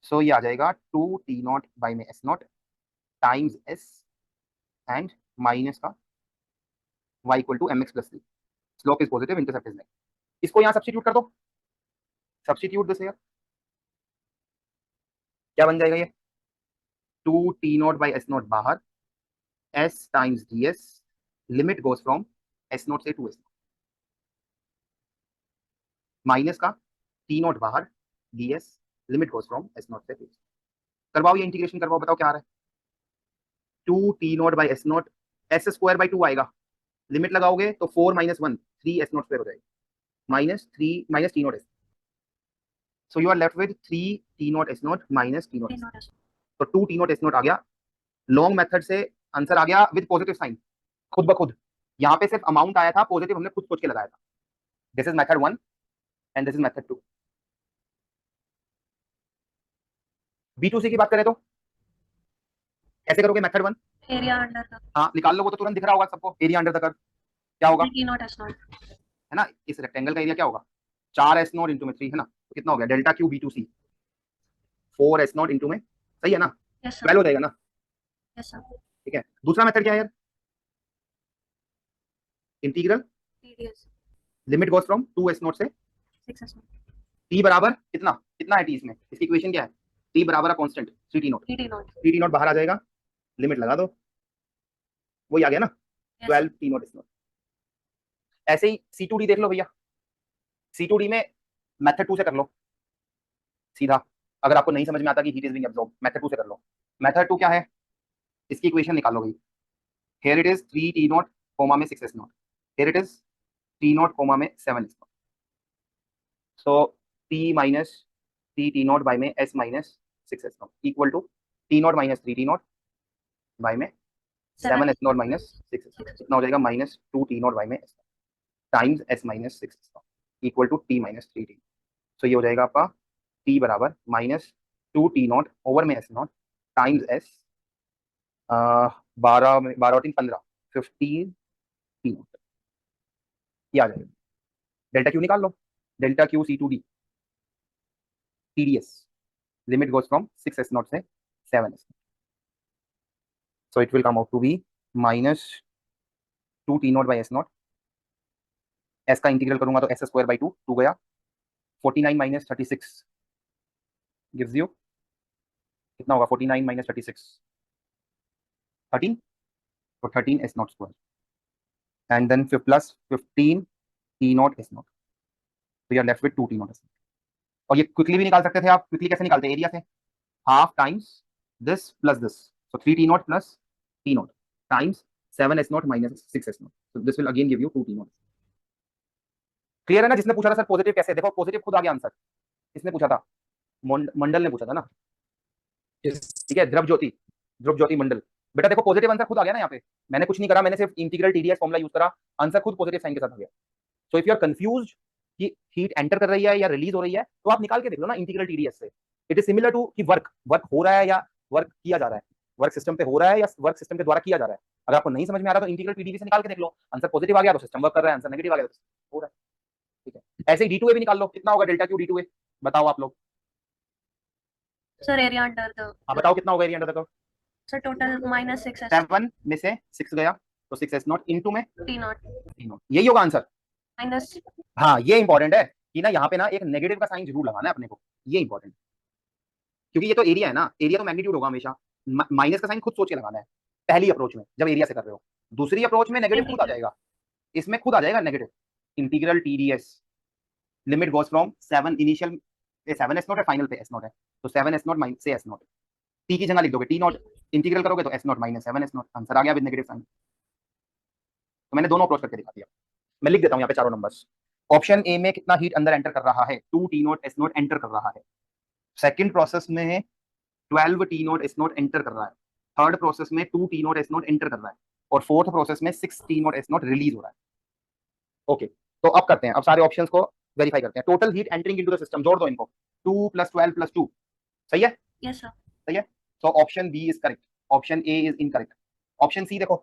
So ये आ जाएगा 2 टी नॉट बाई में S not times s and minus का y equal to mx plus 3। Slope is positive, intercept is negative. इसको यहाँ substitute कर दो, सब्स्टिट्यूट दिस हियर, क्या बन जाएगा ये? 2 T not by S not बाहर, s times D S, limit goes from S not से टू एस, माइनस का टी नॉट बाहर, D S, limit goes from S not से टू एस। करवाओ ये इंटीग्रेशन करवाओ, बताओ क्या आ रहा है? 2 T not by S not, S square by 2 आएगा, लिमिट लगाओगे तो 4 माइनस 1 3 एस नॉट स्क्वायर हो जाएगा, minus 3 minus T not S. So you are left with 3 T not S not minus T not T S. not S not. तो 2 T not S not आ गया। Long method से answer आ गया with positive sign, खुद ब खुद। यहाँ पे सिर्फ अमाउंट आया था पॉजिटिव, हमने खुद सोच के लगाया था। This is method 1 and this is method 2। B2C की बात करें तो कैसे करोगे? Method 1, Area under the. हाँ निकाल लो, वो तो तुरंत दिख रहा होगा सबको। एरिया अंडर द कर्व क्या होगा, T not S not. है ना? इस रेक्टेंगल का एरिया क्या होगा? 4 एस नॉट इंटू में 3, है ना? तो कितना हो गया? Delta Q B2C 4 S not into में, सही है ना? Yes sir. 12 हो जाएगा ना? Yes sir. ठीक है। दूसरा मेथड क्या है यार? Integral, TDS. Limit goes from 2 S not से 6 S not. टी बराबर कितना, कितना है टी इसमें? इसकी इक्वेशन क्या है? टी बराबर है constant 3 T not, T not. 3 T not बाहर आ जाएगा, लिमिट लगा दो, वही आ गया ना? Yes. 12 T not S not. ऐसे ही C2D देख लो भैया, C2D में मेथड 2 से कर लो सीधा। अगर आपको नहीं समझ में आता कि heat is being absorb, method 2 से कर लो। मेथड 2 क्या है? इसकी इक्वेशन निकालो भाई। Here it is 3 T not comma में 6 S not, here it is T not comma में 7 S not. So T minus 3 T not by में S minus 6 S not equal to T not minus 3 T not by में 7 S not minus 6 S not. कितना हो जाएगा? Minus 2 T not by में S times S minus 6 S not equal to T minus 3 T. सो ये हो जाएगा आपका टी बराबर माइनस 2 टी नॉट ओवर में एस नॉट टाइम्स एस 12 में 12 और 3 15 15 टी नॉट ये आ जाएगा। डेल्टा क्यू निकाल लो, delta Q C to D TDS limit goes from 6s not से 7s, so it will come out to be minus 2 t not by S not, S का integral करूंगा तो S square by 2 गया, 49 minus 36 gives you कितना होगा, 49 minus 36 13, तो 13 S not square and then plus 15 T not S not, तो you are left with 2 T not S not. और ये क्विकली भी निकाल सकते थे आप, क्विकली कैसे निकालते हैं, एरिया से half times this plus this, so 3 t not plus t not times 7s not minus 6s not, so this will again give you 2 t not. Clear है ना? जिसने पूछा था सर पॉजिटिव कैसे, देखो पॉजिटिव खुद आ गया आंसर, किसने पूछा था, मंडल ने पूछा था ना, ठीक है, ध्रुव ज्योति मंडल। बेटा देखो पॉजिटिव आंसर खुद आ गया ना यहाँ पे, मैंने कुछ नहीं करा, मैंने सिर्फ इंटीग्रल टीडीएस फॉर्मूला यूज करा, आंसर खुद पॉजिटिव साइन के साथ आ गया। So if you are confused कि हीट एंटर कर रही है या रिलीज हो रही है, तो आप निकाल के देख लो ना इंटीग्रल टीडीएस से। इट इज सिमिलर टू कि वर्क हो रहा है या वर्क किया जा रहा है, वर्क सिस्टम पे हो रहा है या वर्क सिस्टम के द्वारा किया जा रहा है। अगर आपको नहीं समझ में आ रहा तो इंटीग्रल पीडीवी से निकाल के देख लो, आंसर पॉजिटिव आ गया तो सिस्टम वर्क कर रहा है, आंसर नेगेटिव आ गया तो हो रहा है, ठीक है। ऐसे ही D2A भी निकाल लो, कितना होगा डेल्टा क्यू D2A, बताओ आप लोग। सर एरिया अंडर द हाँ बताओ कितना होगा area under the curve, sir total minus 6s 7 में से 6 गया तो 6s नॉट इनटू में टी नॉट t नॉट, यही होगा आंसर। माइनस हाँ ये इंपॉर्टेंट है कि ना यहाँ पे ना एक नेगेटिव का साइन जरूर लगाना है अपने को, ये इंपॉर्टेंट, क्योंकि ये तो एरिया है ना, एरिया तो मैग्नीट्यूड होगा हमेशा, माइनस का साइन खुद सोच के लगाना है पहली अप्रोच में जब एरिया से कर रहे हो, दूसरी अप्रोच में नेगेटिव खुद आ जाएगा, इसमें खुद आ जाएगा negative. Integral TDS limit goes from 7 initial 7s not है, फाइनल पे s नॉट है, तो 7s नॉट माइनस से s नॉट, t की जगह लिख दोगे t नॉट, इंटीग्रल करोगे तो s not minus 7s not, answer आ गया विद नेगेटिव साइन। तो मैंने दोनों अप्रोच करके दिखा दिया, मैं लिख देता हूँ यहाँ पे चारों नंबर्स। ऑप्शन ए में कितना हीट अंदर एंटर कर रहा है, 2 t not s not enter कर रहा है, सेकंड प्रोसेस में 12 t not s not enter कर रहा है, थर्ड प्रोसेस में 2 t not s not enter कर रहा है, और फोर्थ प्रोसेस में 6 t not s not release हो रहा है। ओके तो अब करते हैं, अब सारे ऑप्शंस को वेरीफाई करते हैं। Total heat entering into the system, जोड़ दो इनको, 2 + 12 + 2, सही है, यस सर सही है। So option B is correct, option A is incorrect. Option C देखो,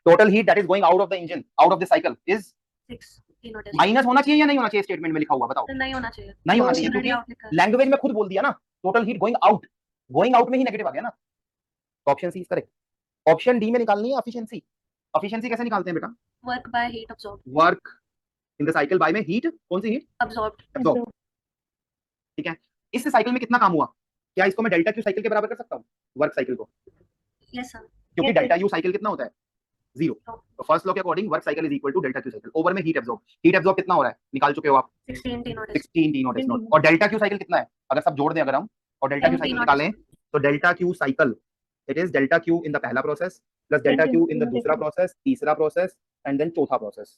total heat that is going out of the engine, out of the cycle is 6 T not minus होना चाहिए या नहीं होना चाहिए, स्टेटमेंट में लिखा हुआ बताओ, नहीं होना चाहिए, नहीं होना चाहिए, ऑलरेडी क्योंकि आउट लिखा है। लैंग्वेज में खुद बोल दिया ना, टोटल हीट गोइंग आउट में ही नेगेटिव आ गया ना, तो option C is correct. Option D में निकालनी है एफिशिएंसी, एफिशिएंसी कैसे निकालते हैं बेटा, work by heat absorb, work in the cycle by में हीट, कौन सी हीट, अब्सॉर्ब एब्जॉर्ब, ठीक है। इस साइकिल में कितना काम हुआ, क्या इसको मैं डेल्टा क्यू साइकिल के बराबर कर सकता हूँ वर्क साइकिल को, यस सर क्योंकि Yes, डेल्टा यू साइकिल कितना होता है 0, तो फर्स्ट लॉ के according work cycle is equal to delta Q cycle, over में हीट एब्जॉर्ब कितना हो रहा है, निकाल चुके हो आप 16 T not 16 T not S not, और डेल्टा क्यू साइकिल कितना है, अगर सब जोड़ दें अगर हम और डेल्टा क्यू 10 साइकिल T निकालें, तो delta Q cycle it is delta Q in the पहला process plus delta Q in the दूसरा प्रोसेस, तीसरा प्रोसेस एंड देन चौथा प्रोसेस।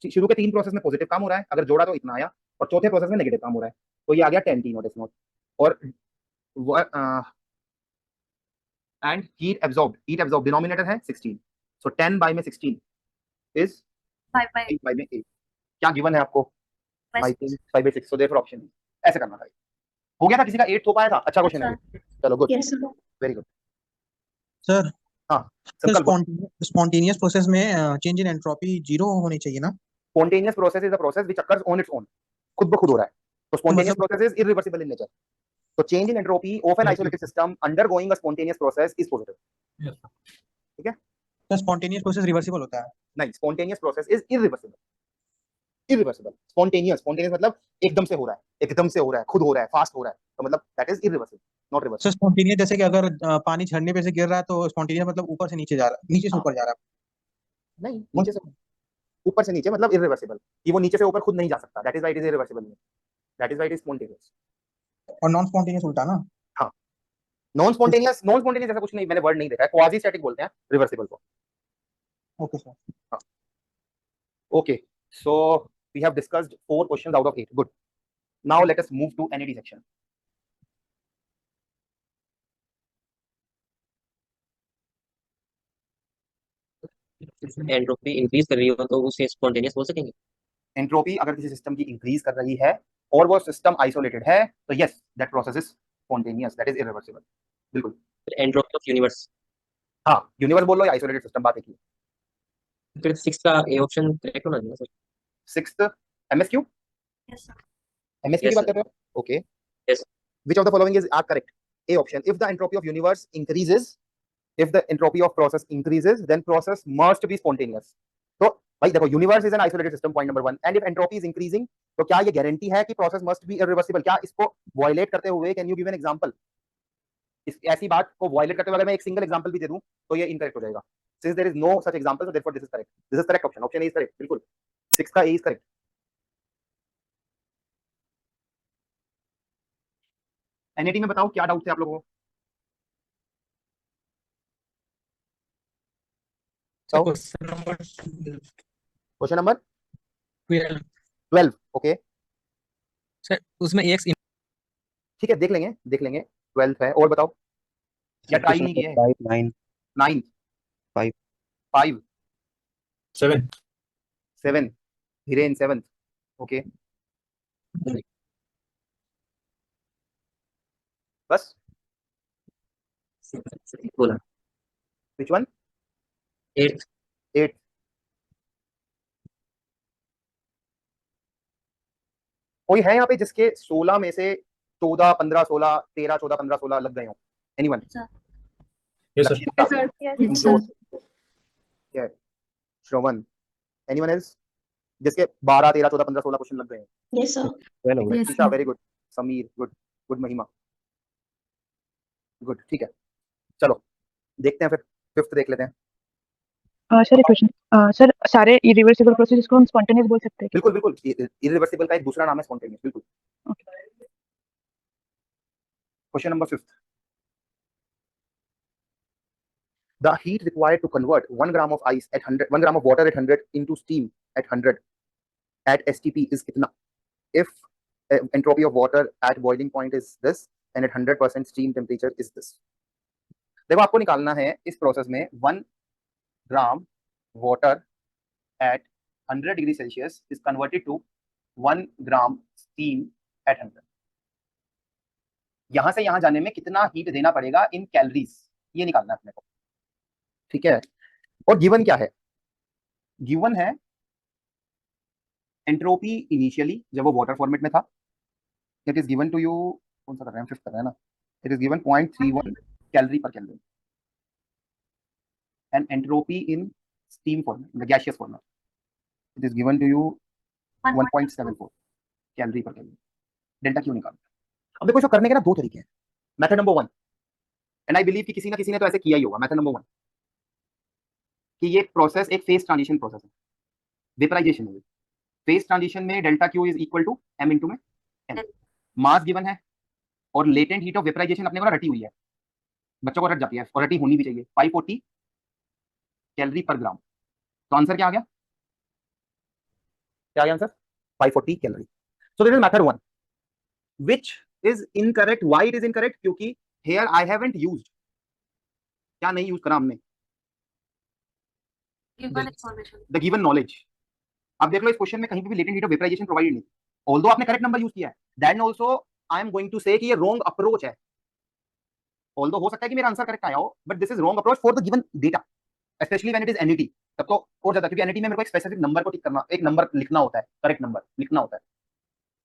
शुरू के 3 प्रोसेस में पॉजिटिव काम हो रहा है, अगर जोड़ा तो इतना आया, और चौथे प्रोसेस में नेगेटिव काम हो रहा है, तो ये आ गया 10 टी नॉट एस नॉट। और एंड हीट एब्जॉर्ब डिनोमिनेटर है 16, सो 10 बाय में 16 इज 5 बाय 8 बाय में 8, क्या गिवन है आपको 5 बाय 6, सो देयरफॉर ऑप्शन ऐसे करना था। हो गया था, किसी का 8 हो पाया था, अच्छा क्वेश्चन है, चलो good, Yes, sir. Very good. Sir हाँ सिंपल, स्पॉन्टेनियस प्रोसेस में चेंज इन एंट्रोपी 0 होनी चाहिए ना, spontaneous process is a process which occurs on its own, खुद ब खुद हो रहा है, तो स्पॉन्टेनियस मतलब- process is irreversible in nature, तो change in entropy of an isolated system undergoing a spontaneous process is positive. तो स्पॉन्टेनियस प्रोसेस रिवर्सिबल होता है, नहीं, spontaneous process is irreversible, spontaneous मतलब एकदम से हो रहा है, खुद हो रहा है, फास्ट हो रहा है, तो मतलब that is irreversible not reversible. Sir spontaneous जैसे कि अगर पानी झरने पे से गिर रहा है तो स्पॉन्टेनियस मतलब ऊपर से नीचे जा रहा है, नीचे से हाँ। ऊपर जा रहा नहीं, नीचे से ऊपर से नीचे मतलब इरिवर्सिबल, कि वो नीचे से ऊपर खुद नहीं जा सकता, that is why it is irreversible, that is why it is spontaneous. है, और नॉन स्पॉन्टेनियस उल्टा ना, नॉन स्पॉन्टेनियस ऐसा कुछ नहीं, मैंने वर्ड नहीं देखा है, क्वाजी स्टैटिक बोलते हैं रिवर्सिबल को। Okay sir. Okay, so we have discussed 4 questions out of 8. Good. Now let us move to NAD section. Entropy increase कर रही हो तो उसे स्पॉन्टेनियस बोल सकेंगे। एंट्रोपी अगर किसी सिस्टम की इंक्रीज कर रही है और वो सिस्टम आइसोलेटेड है, तो yes that process is spontaneous, that is irreversible, बिल्कुल। Entropy of universe. हाँ यूनिवर्स बोल लो या आइसोलेटेड सिस्टम, बात एक ही। फिर 6 का ए ऑप्शन करेक्ट होना चाहिए sir. Sixth MSQ, Yes, sir. MSQ की Yes, बात sir. कर रहे हो? Okay, Yes. which of the following is are correct? A option, if the entropy of universe increases, if the entropy of process increases, then process must be spontaneous. तो भाई देखो, universe is an isolated system, point number 1, and if entropy is increasing, तो क्या ये guarantee है कि process must be irreversible? क्या इसको वायलेट करते हुए, can you give an example? इस ऐसी बात को वायलेट करते हुए अगर मैं एक सिंगल एग्जांपल भी दे दूं तो ये इनकरेक्ट हो जाएगा। Since there is no such example, so therefore this is correct, this is correct option, option A is correct, बिल्कुल 6 का ए इज करेक्ट। एनईटी में बताओ क्या डाउट थे आप लोगों को? So, question number 12, okay sir उसमें एक्स ठीक है, देख लेंगे देख लेंगे, 12th है। और बताओ, या ट्राई नहीं किया है? 9 9 5 5 7. 7 हिरेन 7, ओके बस। बोला विच वन? 8th 8। कोई है यहाँ पे जिसके 16 में से 14 15 16 13 14 15 16 लग गए हो? एनीवन? Yes, sir. श्रवण, एनीवन एल्स जिसके 12 13 14 15 16 क्वेश्चन लग गए हैं? Yes, sir. 12 हो गए। Isha very good, Sameer good, good Mahima good, ठीक है चलो देखते हैं फिर, 5th देख लेते हैं। सर एक क्वेश्चन, सर सारे इरिवर्सिबल प्रोसेस को हम स्पॉन्टेनियस बोल सकते हैं क्या? बिल्कुल बिल्कुल, इरिवर्सिबल का एक दूसरा नाम है स्पॉन्टेनियस, बिल्कुल। Question number 5th, the heat required to convert 1 gram of ice at 100, 1 gram of water at 100 into steam at 100 at STP is कितना? If entropy of water at boiling point is this and at 100% steam temperature is this। देखो आपको निकालना है इस process में 1 gram water at 100 degree Celsius is converted to 1 gram steam at 100। यहां से यहां जाने में कितना हीट देना पड़ेगा इन कैलोरीज, ये निकालना है अपने को, ठीक है। और गिवन क्या है? गिवन है एंट्रोपी इनिशियली जब वो वाटर फॉर्मेट में था, it is given to you, कौन सा कर रहे हैं? 5th कर रहे हैं ना। It is given 0.31 calorie per kelvin, and entropy in steam format, the gaseous format, it is given to you 1.74 calorie per kelvin. Delta Q निकालना। अब देखो इसको करने के ना 2 तरीके हैं। Method number 1, and I believe कि किसी ना किसी ने तो ऐसे किया ही होगा। मेथड नंबर 1 कि ये प्रोसेस एक फेज ट्रांजिशन प्रोसेस है, वेपराइजेशन है। फेज ट्रांजिशन में delta Q is equal to m into में n, मास गिवन है और लेटेंट हीट ऑफ वेपराइजेशन अपने को रटी हुई है, बच्चों को रट जाती है और रटी होनी भी चाहिए, 540 कैलोरी पर ग्राम। तो आंसर क्या आ गया? क्या आ गया answer? 540 calorie. So this is method 1 which is incorrect. Why it is incorrect? क्योंकि हियर आई हैवंट यूज्ड, क्या नहीं यूज करा हमने? Given information. The given knowledge. अब देख लो इस क्वेश्चन में कहीं पे भी latent heat of vaporization provided नहीं, ऑल्दो आपने करेक्ट नंबर यूज किया है, then also I am going to say कि ये रॉन्ग अप्रोच है। ऑल्दो हो सकता है कि मेरा आंसर करेक्ट आया हो, but this is wrong approach for the given data, specially when it is NET, तब तो और ज्यादा, क्योंकि एनईटी में मेरे को एक स्पेसिफिक नंबर को टिक करना, एक नंबर लिखना होता है, करेक्ट नंबर लिखना होता है,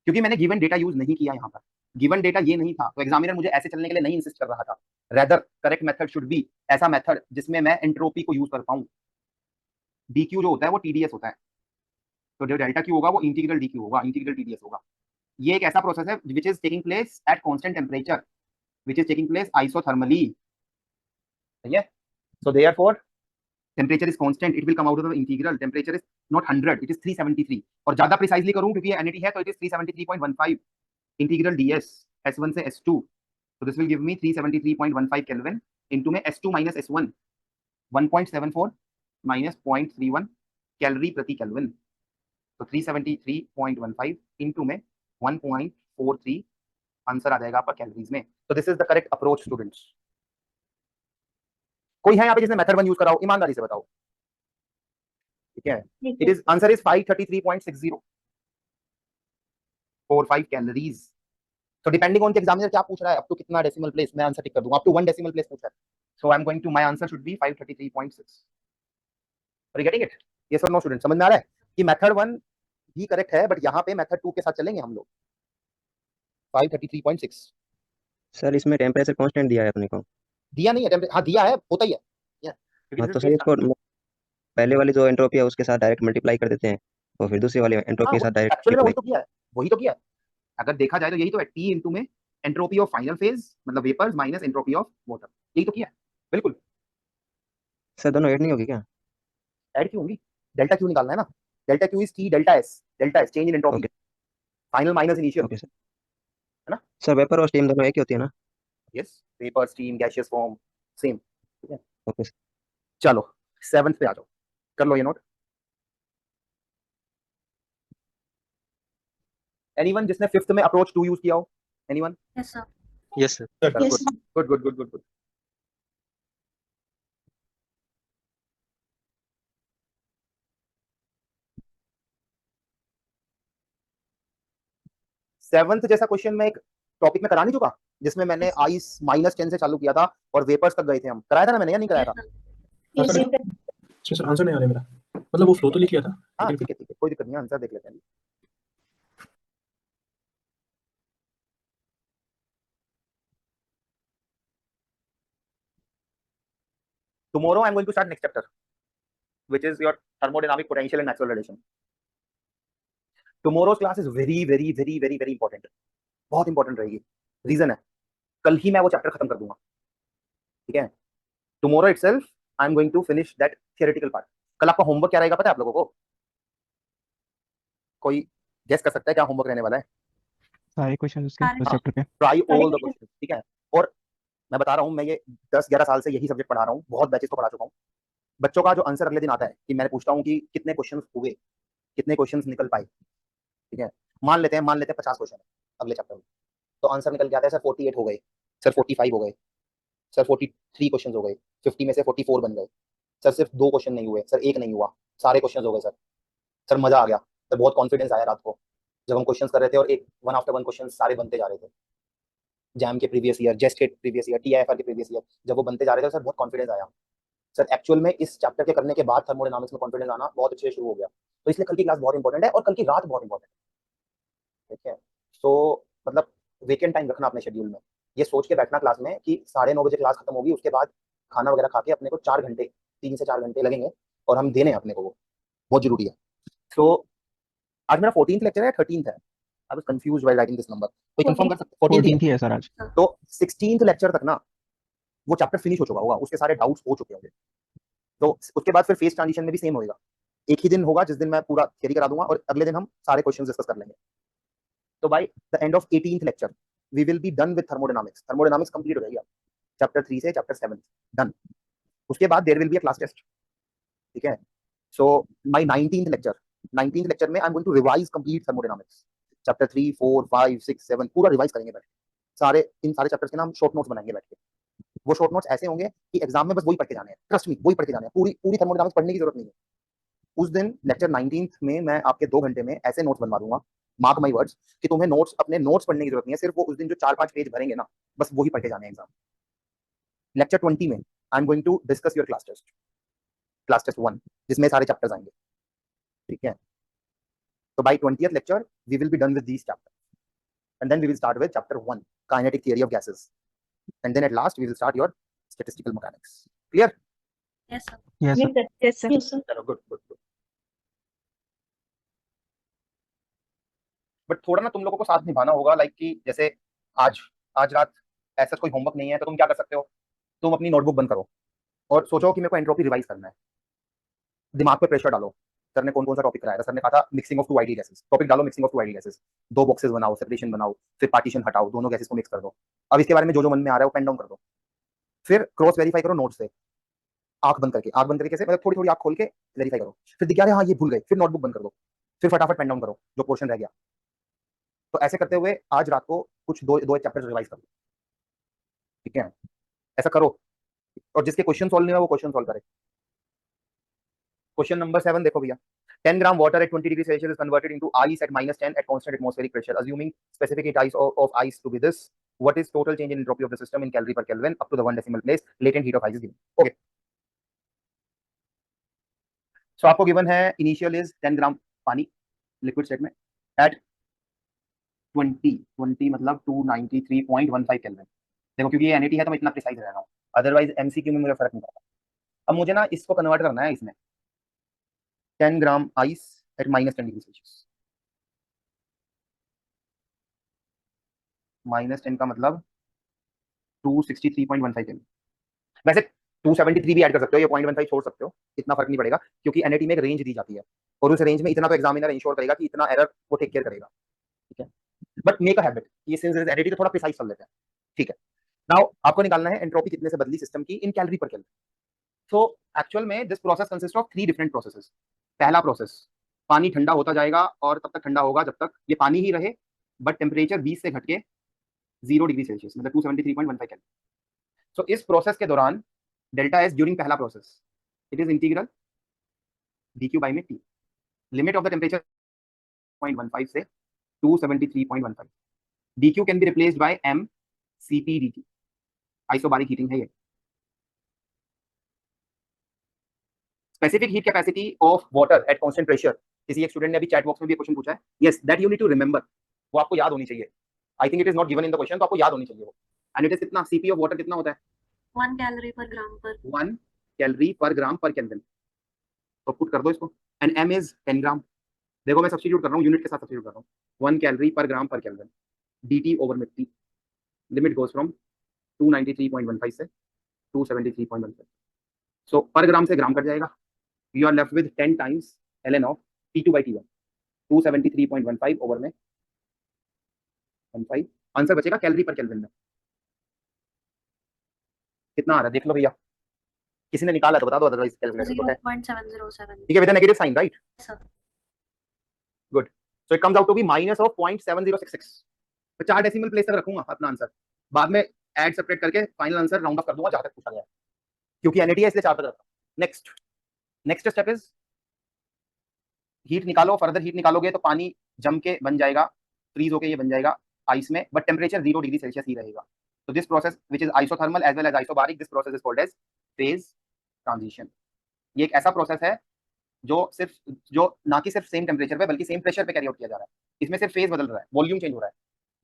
क्योंकि मैंने गिवन डेटा यूज नहीं किया यहाँ पर। गिवन डेटा ये नहीं था, तो एग्जामिनर मुझे ऐसे चलने के लिए नहीं इंसिस्ट कर रहा था। Rather correct method should be ऐसा मेथड जिसमें मैं एंट्रोपी को यूज कर पाऊं। डीक्यू जो होता है वो टीडीएस होता है, तो जो डेल्टा क्यू होगा वो इंटीग्रल डीक्यू होगा, इंटीग्रल टीडीएस होगा। ये एक ऐसा प्रोसेस है which is taking place at constant temperature, which is taking place isothermally, सही है। So therefore temperature is constant, it will come out of the integral. Temperature is not 100, it is 373, और ज्यादा precisely करूं क्योंकि ये NET है तो it is 373.15 integral DS S1 से S2, so this will give me 373.15 Kelvin into में S2 minus S1 1.74 minus 0.31 calorie प्रति केल्विन, तो 373.15 into में 1.43 आंसर आ जाएगा आपका कैलोरीज में। तो this is the correct approach students. कोई है यहाँ पे जिसने मेथड 1 यूज कराओ? ईमानदारी से बताओ, ठीक है। It is answer is 533.60 45 calories. So depending on the examiner क्या पूछ रहा है, up to कितना decimal place, मैं आंसर टिक कर दूंगा, up to 1 decimal place पूछ रहा है, so I'm going to, my answer should be 533.6. Are you getting it? Yes or no student? समझ में आ रहा है कि मेथड 1 भी करेक्ट है, बट यहाँ पे मेथड 2 के साथ चलेंगे हम लोग. 533.6 सर इसमें टेम्परेचर कांस्टेंट दिया है अपने को. दिया नहीं है टेम्परेचर, हाँ दिया है, होता ही है. हाँ तो सर इसको पहले वाली जो एंट्रोपी है उसके साथ डायरेक्ट मल्टीप्लाई कर देते हैं और फिर दूसरी वाली एंट्रोपी के साथ डायरेक्ट एक्चुअली में वही मल्टीप्लाई. तो किया है, वही तो किया है. अगर देखा जाए तो यही तो है, T इनटू में एंट्रोपी ऑफ फाइनल फेज मतलब vapours minus entropy of water, यही तो किया है. बिल्कुल. सर दोनों ऐड नहीं होगी क्या? ऐड क्यों होंगी? डेल्टा क्यू निकालना है ना. Delta Q is T delta S change in entropy, okay final minus initial. Okay sir. है ना? सर वेपर और स्टीम दोनों एक ही होती है ना? Yes, vapour steam gaseous form same. ठीक है, ओके सर. चलो 7th पे आ जाओ, कर लो ये नोट. एनीवन जिसने 5th में अप्रोच 2 यूज किया हो? Anyone? Yes, sir. Yes sir. Good good good good good. Seventh जैसा क्वेश्चन मैं एक टॉपिक में करा नहीं चुका, जिसमें मैंने आइस -10 से चालू किया था और वेपर्स तक गए थे हम. कराया था ना मैंने या नहीं कराया था? Yes, sir. इसमें सर आंसर नहीं आ रहा है मेरा, मतलब वो फ्लो तो लिख लिया था. हाँ लेकिन ठीक है, कोई दिक्कत नहीं है, आंसर देख लेते हैं. Tomorrow I'm going to start next chapter, which is your thermodynamic potential and natural relation. Tomorrow's class is very very very very very important, बहुत इंपॉर्टेंट रहेगी. रीजन है, कल ही मैं वो चैप्टर खत्म कर दूंगा. ठीक है, tomorrow itself I am going to finish that theoretical part. कल आपका होमवर्क क्या रहेगा पता है आप लोगों को? कोई गेस कर सकता है क्या होमवर्क रहने वाला है? सारे क्वेश्चन उसके सारे उस चैप्टर के. Try all the question. Question. ठीक है, और मैं बता रहा हूँ, मैं ये 10-11 साल से यही सब्जेक्ट पढ़ा रहा हूँ, बहुत बैचेस को पढ़ा चुका हूँ. बच्चों का जो आंसर अगले दिन आता है कि मैंने पूछता हूँ कि कितने क्वेश्चन हुए, कितने क्वेश्चन निकल पाए. ठीक है, मान लेते हैं 50 क्वेश्चन अगले चैप्टर में, तो आंसर निकल के आता है सर 48 हो गए, सर 45 हो गए, सर 43 क्वेश्चन हो गए, 50 में से 44 बन गए, सर सिर्फ 2 क्वेश्चन नहीं हुए, सर 1 नहीं हुआ, सारे क्वेश्चन हो गए. सर मजा आ गया, सर बहुत कॉन्फिडेंस आया रात को जब हम क्वेश्चन कर रहे थे और एक वन आफ्टर वन क्वेश्चन सारे बनते जा रहे थे. जैम के प्रीवियस ईयर, जेस्ट के प्रीवियस ईयर, TIFR के प्रीवियस ईयर, जब वो बनते जा रहे थे सर बहुत कॉन्फिडेंस आया. सर एक्चुअल में इस चैप्टर के करने के बाद थर्मोडायनामिक्स में कॉन्फिडेंस आना बहुत अच्छे शुरू हो गया. तो इसलिए कल की क्लास बहुत इंपॉर्टेंट है और कल की रात बहुत इंपॉर्टेंट है. ठीक है, तो मतलब वीकेंड टाइम रखना अपने शेड्यूल में, ये सोच के बैठना क्लास में कि 9:30 बजे क्लास खत्म होगी, उसके बाद खाना वगैरह खा के अपने को 4 घंटे, 3 से 4 घंटे लगेंगे और हम देने हैं अपने को, वो बहुत जरूरी है. तो आज मेरा 14th लेक्चर है, 13th है. I was confused while writing this number. कोई कंफर्म कर सकता है? 14th ही है सर आज. तो 16th लेक्चर तक ना वो चैप्टर फिनिश हो चुका होगा, उसके सारे डाउट्स हो चुके होंगे. तो उसके बाद फिर फेस ट्रांजिशन में भी सेम होएगा, एक ही दिन होगा जिस दिन मैं पूरा थियरी करा दूंगा और अगले दिन हम सारे क्वेश्चंस डिस्कस कर लेंगे. तो by the end of 18th lecture we will be done with thermodynamics. Thermodynamics complete हो जाएगी चैप्टर 3 से चैप्टर 7 डन. उसके बाद there will be a class test. ठीक है, सो माय 19th लेक्चर में I am going to revise complete thermodynamics, chapter 3 4 5 6 7 पूरा revise करेंगे बैठ के. इन सारे चैप्टर्स के नाम शॉर्ट नोट्स बनाएंगे बैठ के. वो शॉर्ट नोट्स ऐसे होंगे कि एग्जाम में बस वही पढ़ के जाने हैं. ट्रस्ट मी, वही पढ़ के जाने हैं, पूरी थर्मोडायनामिक्स पढ़ने की जरूरत नहीं है. उस दिन लेक्चर 19th में मैं आपके 2 घंटे में ऐसे नोट्स बनवा दूंगा, मार्क माई वर्ड्स, कि तुम्हें अपने नोट्स पढ़ने की जरूरत नहीं है. सिर्फ वो उस दिन जो 4-5 पेज भरेंगे ना, बस वही पढ़ के जाने हैं एग्जाम. लेक्चर 20 में I am going to discuss your class test 1, जिसमें सारे चैप्टर्स आएंगे. ठीक है, तो by 20th lecture we will be done with these chapter and then we will start with chapter 1, kinetic theory of gases, and then at last we will start your statistical mechanics. Clear? Yes, sir. Yes sir. Yes, sir. Yes, sir. चलो good good good. But थोड़ा ना तुम लोगों को साथ निभाना होगा, like कि जैसे आज रात ऐसा कोई होमवर्क नहीं है तो तुम क्या कर सकते हो, तुम अपनी नोटबुक बंद करो और सोचो कि मेरे को एंट्रोपी रिवाइज करना है. दिमाग पे प्रेशर डालो. सर ने कौन कौन सा टॉपिक कराया था? सर ने कहा था mixing of 2 ideal gases. Topic डालो mixing of 2 ideal gases, 2 boxes बनाओ, सेपरेशन बनाओ, फिर पार्टीशन हटाओ, दोनों गैसेस को मिक्स कर दो. अब इसके बारे में जो मन में आ रहा है वो पेन डाउन कर दो. फिर क्रॉस वेरीफाई करो नोट से, आंख बंद करके कैसे, मतलब थोड़ी आंख खोल के वेरीफाई करो. फिर दिख गया हाँ ये भूल गए, फिर नोटबुक बंद कर दो, फिर फटाफट पेन डाउन करो जो पोर्शन रह गया. तो ऐसे करते हुए आज रात को कुछ दो चैप्टर रिवाइज कर लो. ठीक है, ऐसा करो. और जिसके क्वेश्चन सॉल्व नहीं हुआ वो क्वेश्चन सॉल्व करे. क्वेश्चन नंबर 7 देखो भैया, 10 gram water at 20 degrees Celsius is converted into ice at -10 at constant atmospheric pressure. Assuming specific heat of ice to be this, what is total change in entropy of the system in calorie per Kelvin up to the 1 decimal place? Latent heat of ice is given. Okay. So आपको given है initial is 10 gram पानी liquid state में at 20 मतलब 293.15 Kelvin. देखो क्योंकि ये NAT है तो मैं इतना प्रिसाइज रह रहा हूँ, अदरवाइज MCQ में मुझे फर्क नहीं पड़ता। अब मुझे ना इसको कन्वर्ट करना है इसमें 10 gram ice eight -10 degree Celsius, -10 का मतलब 263.15 केल्विन। वैसे 273 भी ऐड कर सकते हो, ये 0.15 छोड़ सकते हो, इतना फर्क नहीं पड़ेगा क्योंकि एनएटी में एक रेंज दी जाती है और उस रेंज में इतना तो एग्जामिनर इंश्योर करेगा कि इतना एरर वो टेक केयर करेगा, ठीक है। बट मेक अ हैबिट, ये सिंस एनएटी तो थोड़ा प्रिसाइज कर लेते हैं, ठीक है। नाउ आपको निकालना है एंट्रोपी कितने से बदली सिस्टम की in calorie per kelvin. So actual में this process consist of 3 different processes. पहला प्रोसेस, पानी ठंडा होता जाएगा और तब तक ठंडा होगा जब तक ये पानी ही रहे बट टेम्परेचर 20 से घट के 0 डिग्री सेल्सियस मतलब 273.15 केल्विन। सो इस प्रोसेस के दौरान डेल्टा एस ड्यूरिंग पहला process it is integral dq by में t, limit of the temperature 0.15 से 273.15, dq can be replaced by m cp dt, isobaric heating है ये। Specific heat capacity of water at constant pressure, किसी एक student ने अभी chat box में भी क्वेश्चन पूछा है, yes that you need to remember, वो आपको याद होनी चाहिए। I think it is not given in the question, तो आपको याद होनी चाहिए वो। एंड इट इज कितना, सीपी ऑफ वाटर कितना होता है 1 कैलोरी पर ग्राम पर 1 कैलोरी पर ग्राम पर केल्विन, तो पुट कर दो इसको। एंड m इज 10 ग्राम, देखो मैं सब्स्टिट्यूट कर रहा हूँ, यूनिट के साथ सब्स्टिट्यूट कर रहा हूँ, 1 कैलोरी पर ग्राम पर केल्विन dt ओवर में t, लिमिट गोज फ्रॉम 293.15 से 273.15, सो पर ग्राम से ग्राम कट जाएगा, you are left with 10 times ln of T2 by T1, 273.15 over में 15, आंसर बचेगा कैलोरी पर केल्विन में। कितना आ रहा है देख लो भैया, किसी ने निकाला तो बता दो, अदरवाइज कैलकुलेटर तो है, 0.707 ठीक है, with a negative sign, right, sir. Good. So it comes out to be minus of 0.7066। मैं 4 डेसिमल प्लेस तक रखूंगा अपना आंसर, बाद में ऐड सेपरेट करके फाइनल आंसर राउंड ऑफ कर दूंगा जहां तक पूछा गया है, क्योंकि एनएटी है इसलिए 4 तक रखा। नेक्स्ट स्टेप इज हीट निकालो, फर्दर हीट निकालोगे तो पानी जम के बन जाएगा, फ्रीज होके ये बन जाएगा आइस में, बट टेम्परेचर 0 डिग्री सेल्सियस ही रहेगा। तो this process which is isothermal as well as isobaric, this process is called as phase transition. ये एक ऐसा प्रोसेस है जो ना कि सिर्फ सेम टेम्परेचर पे बल्कि सेम प्रेशर पे कैरी आउट किया जा रहा है, इसमें सिर्फ फेज बदल रहा है, वॉल्यूम चेंज हो रहा है,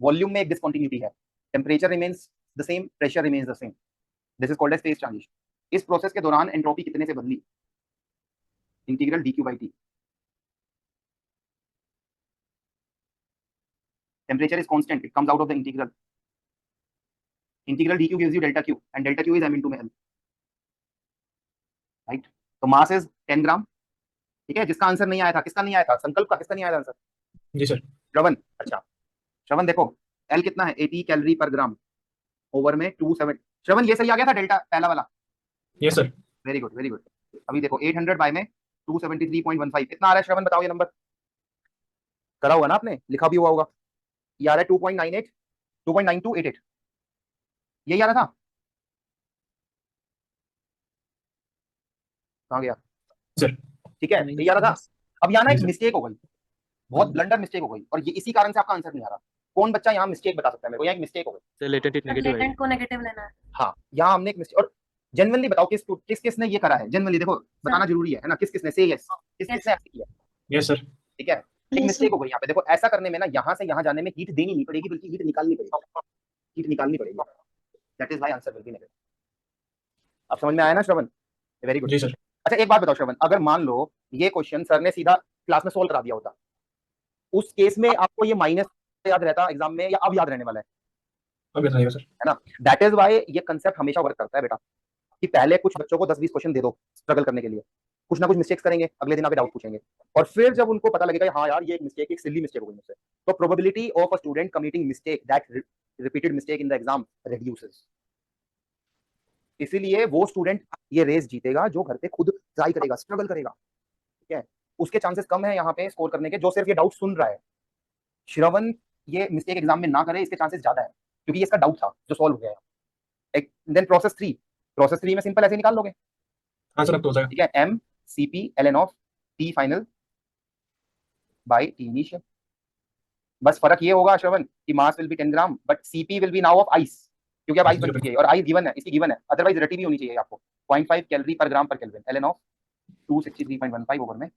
वॉल्यूम में एक डिसकंटिन्यूटी है, temperature remains the same, pressure remains the same, this is called as phase transition. इस प्रोसेस के दौरान एंट्रोपी कितने से बदली, integral dq by t, temperature is constant, it comes out of the integral dq gives you delta q and delta q is m into l, right? तो mass is 10 ग्राम, ठीक है। जिसका आंसर नहीं आया था, किसका नहीं आया था, संकल्प का, किसका नहीं आया था आंसर, जी सर। श्रवण, अच्छा श्रवण देखो l कितना है 80 कैलोरी पर ग्राम ओवर में 27, श्रवण ये सही आ गया था डेल्टा पहला वाला, yes sir. Very good very good. अभी देखो 800 बाय में 273.15 कितना आ रहा है श्रवण, बताओ ये नंबर, करा हुआ ना आपने, लिखा भी हुआ होगा, ये आ रहा है 2.98 2.9288, यही आ रहा था, कहाँ गया सर। ठीक है, यही आ रहा था। अब यहाँ ना एक जी सर। मिस्टेक हो गई, बहुत ब्लंडर मिस्टेक हो गई, और ये इसी कारण से आपका आंसर नहीं आ रहा। कौन बच्चा यहाँ मिस्टेक बता सकता है मेरे को, यहाँ एक मिस्टेक हो गई, लेटेंट को नेगेटिव लेना है। हाँ यहाँ हमने एक मिस्टेक, और जेन्युइनली बताओ किस किसने ये करा है, जेन्युइनली देखो बताना जरूरी है ना, किस किसने से यस, किस किसने ऐसे किया, यस सर। ठीक है। एक मिस्टेक हो गई यहाँ पे, देखो ऐसा करने में ना यहाँ से यहाँ जाने में हीट देनी नहीं पड़ेगी बल्कि हीट निकालनी पड़ेगी, हीट निकालनी पड़ेगी, that is why answer will be negative. अब समझ में आया ना श्रवण, वेरी गुड। जी सर। अच्छा एक बात बताओ श्रवण, अगर मान लो ये क्वेश्चन सर ने सीधा क्लास में सोल्व करा दिया होता, उस केस में आपको ये माइनस याद रहता एग्जाम में या अब याद रहने वाला है, अब याद रहेगा सर, है ना। दैट इज व्हाई ये कंसेप्ट हमेशा वर्क करता है बेटा, कि पहले कुछ बच्चों को 10-20 क्वेश्चन दे दो स्ट्रगल करने के लिए, कुछ ना कुछ मिस्टेक्स करेंगे, अगले दिन आप डाउट पूछेंगे, और फिर जब उनको पता लगेगा हाँ यार ये एक मिस्टेक, एक सिली मिस्टेक हो गई मुझसे, तो probability of a student committing mistake, that repeated mistake in the exam reduces. इसीलिए वो स्टूडेंट ये रेस जीतेगा जो घर पे खुद ट्राई करेगा, स्ट्रगल करेगा, ठीक है, उसके चांसेस कम है यहाँ पे स्कोर करने के, जो सिर्फ ये डाउट सुन रहा है। श्रवण ये मिस्टेक एग्जाम में ना करे, इसके चांसेस ज्यादा है, क्योंकि ये इसका डाउट था जो सॉल्व हो गया। देन प्रोसेस 3 में सिंपल ऐसे निकाल लोगे, हाँ सर अब तो हो जाएगा, ठीक है, m cp ln of t final by T initial. बस फर्क ये होगा श्रवण कि mass will be 10 gram but CP will be now of ice, क्योंकि अब आइस बन चुकी है और आइस गिवन है, इसकी गिवन है, अदरवाइज रटी भी होनी चाहिए आपको 0.5 कैलोरी पर ग्राम पर केल्विन, ln ऑफ 263.15 ओवर में।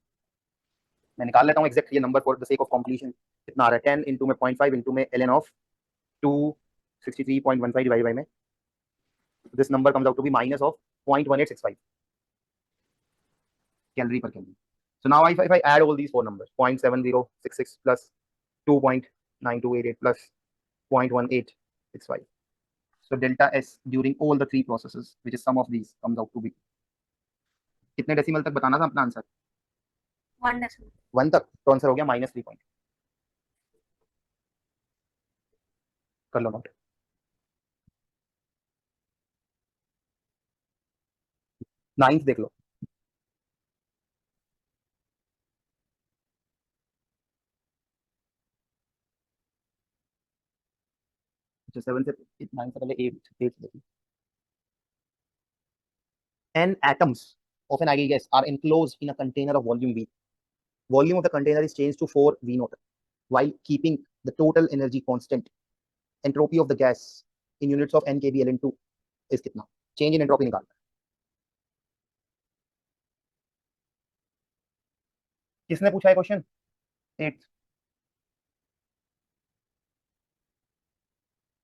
मैं निकाल लेता हूँ एग्जैक्ट ये number for the sake of completion. कितना आ रहा है 10 इंटू में 0.5 इंटू में ln ऑफ 263.15 डिवाइड बाय में, this number comes out to be minus of 0.1865 calorie per kelvin. So now if I add all these four numbers, 0.7066 plus 2.9288 plus 0.1865. So delta S during all the three processes, which is sum of these, comes out to be कितने decimal तक बताना था अपना answer? 1 decimal. 1 तक, तो answer हो गया -3 point. कर लो नोट। नाइन्थ देख लो। अच्छा 7 से 9 से पहले 8 देखिए। N atoms of an ideal gas are enclosed in a container of volume V. Volume of the container is changed to 4 V naught while keeping the total energy constant. Entropy of the gas in units of N kb ln 2 is कितना? Change in entropy निकालना है। किसने पूछा है question? 8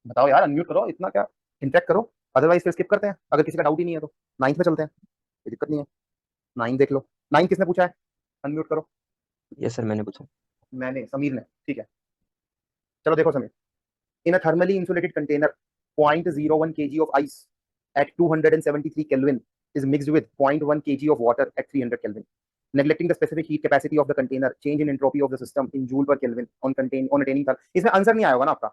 बताओ यार, unmute करो, इतना क्या इंटरेक्ट करो, अदरवाइज फिर स्किप करते हैं अगर किसी का डाउट ही नहीं है तो। 9th में चलते हैं, कोई दिक्कत नहीं है। 9 देख लो। 9 किसने पूछा है? अनम्यूट करो। यस सर, मैंने पूछा। मैंने, समीर ने, ठीक है। चलो देखो Sameer, in a thermally insulated container 0.01 kg of ice at 273 Kelvin is mixed with 0.1 kg of water at 300 Kelvin. Neglecting the specific heat capacity of the container, change in entropy of the system in joule per Kelvin on attaining thermal. इसमें answer नहीं आया होगा ना आपका?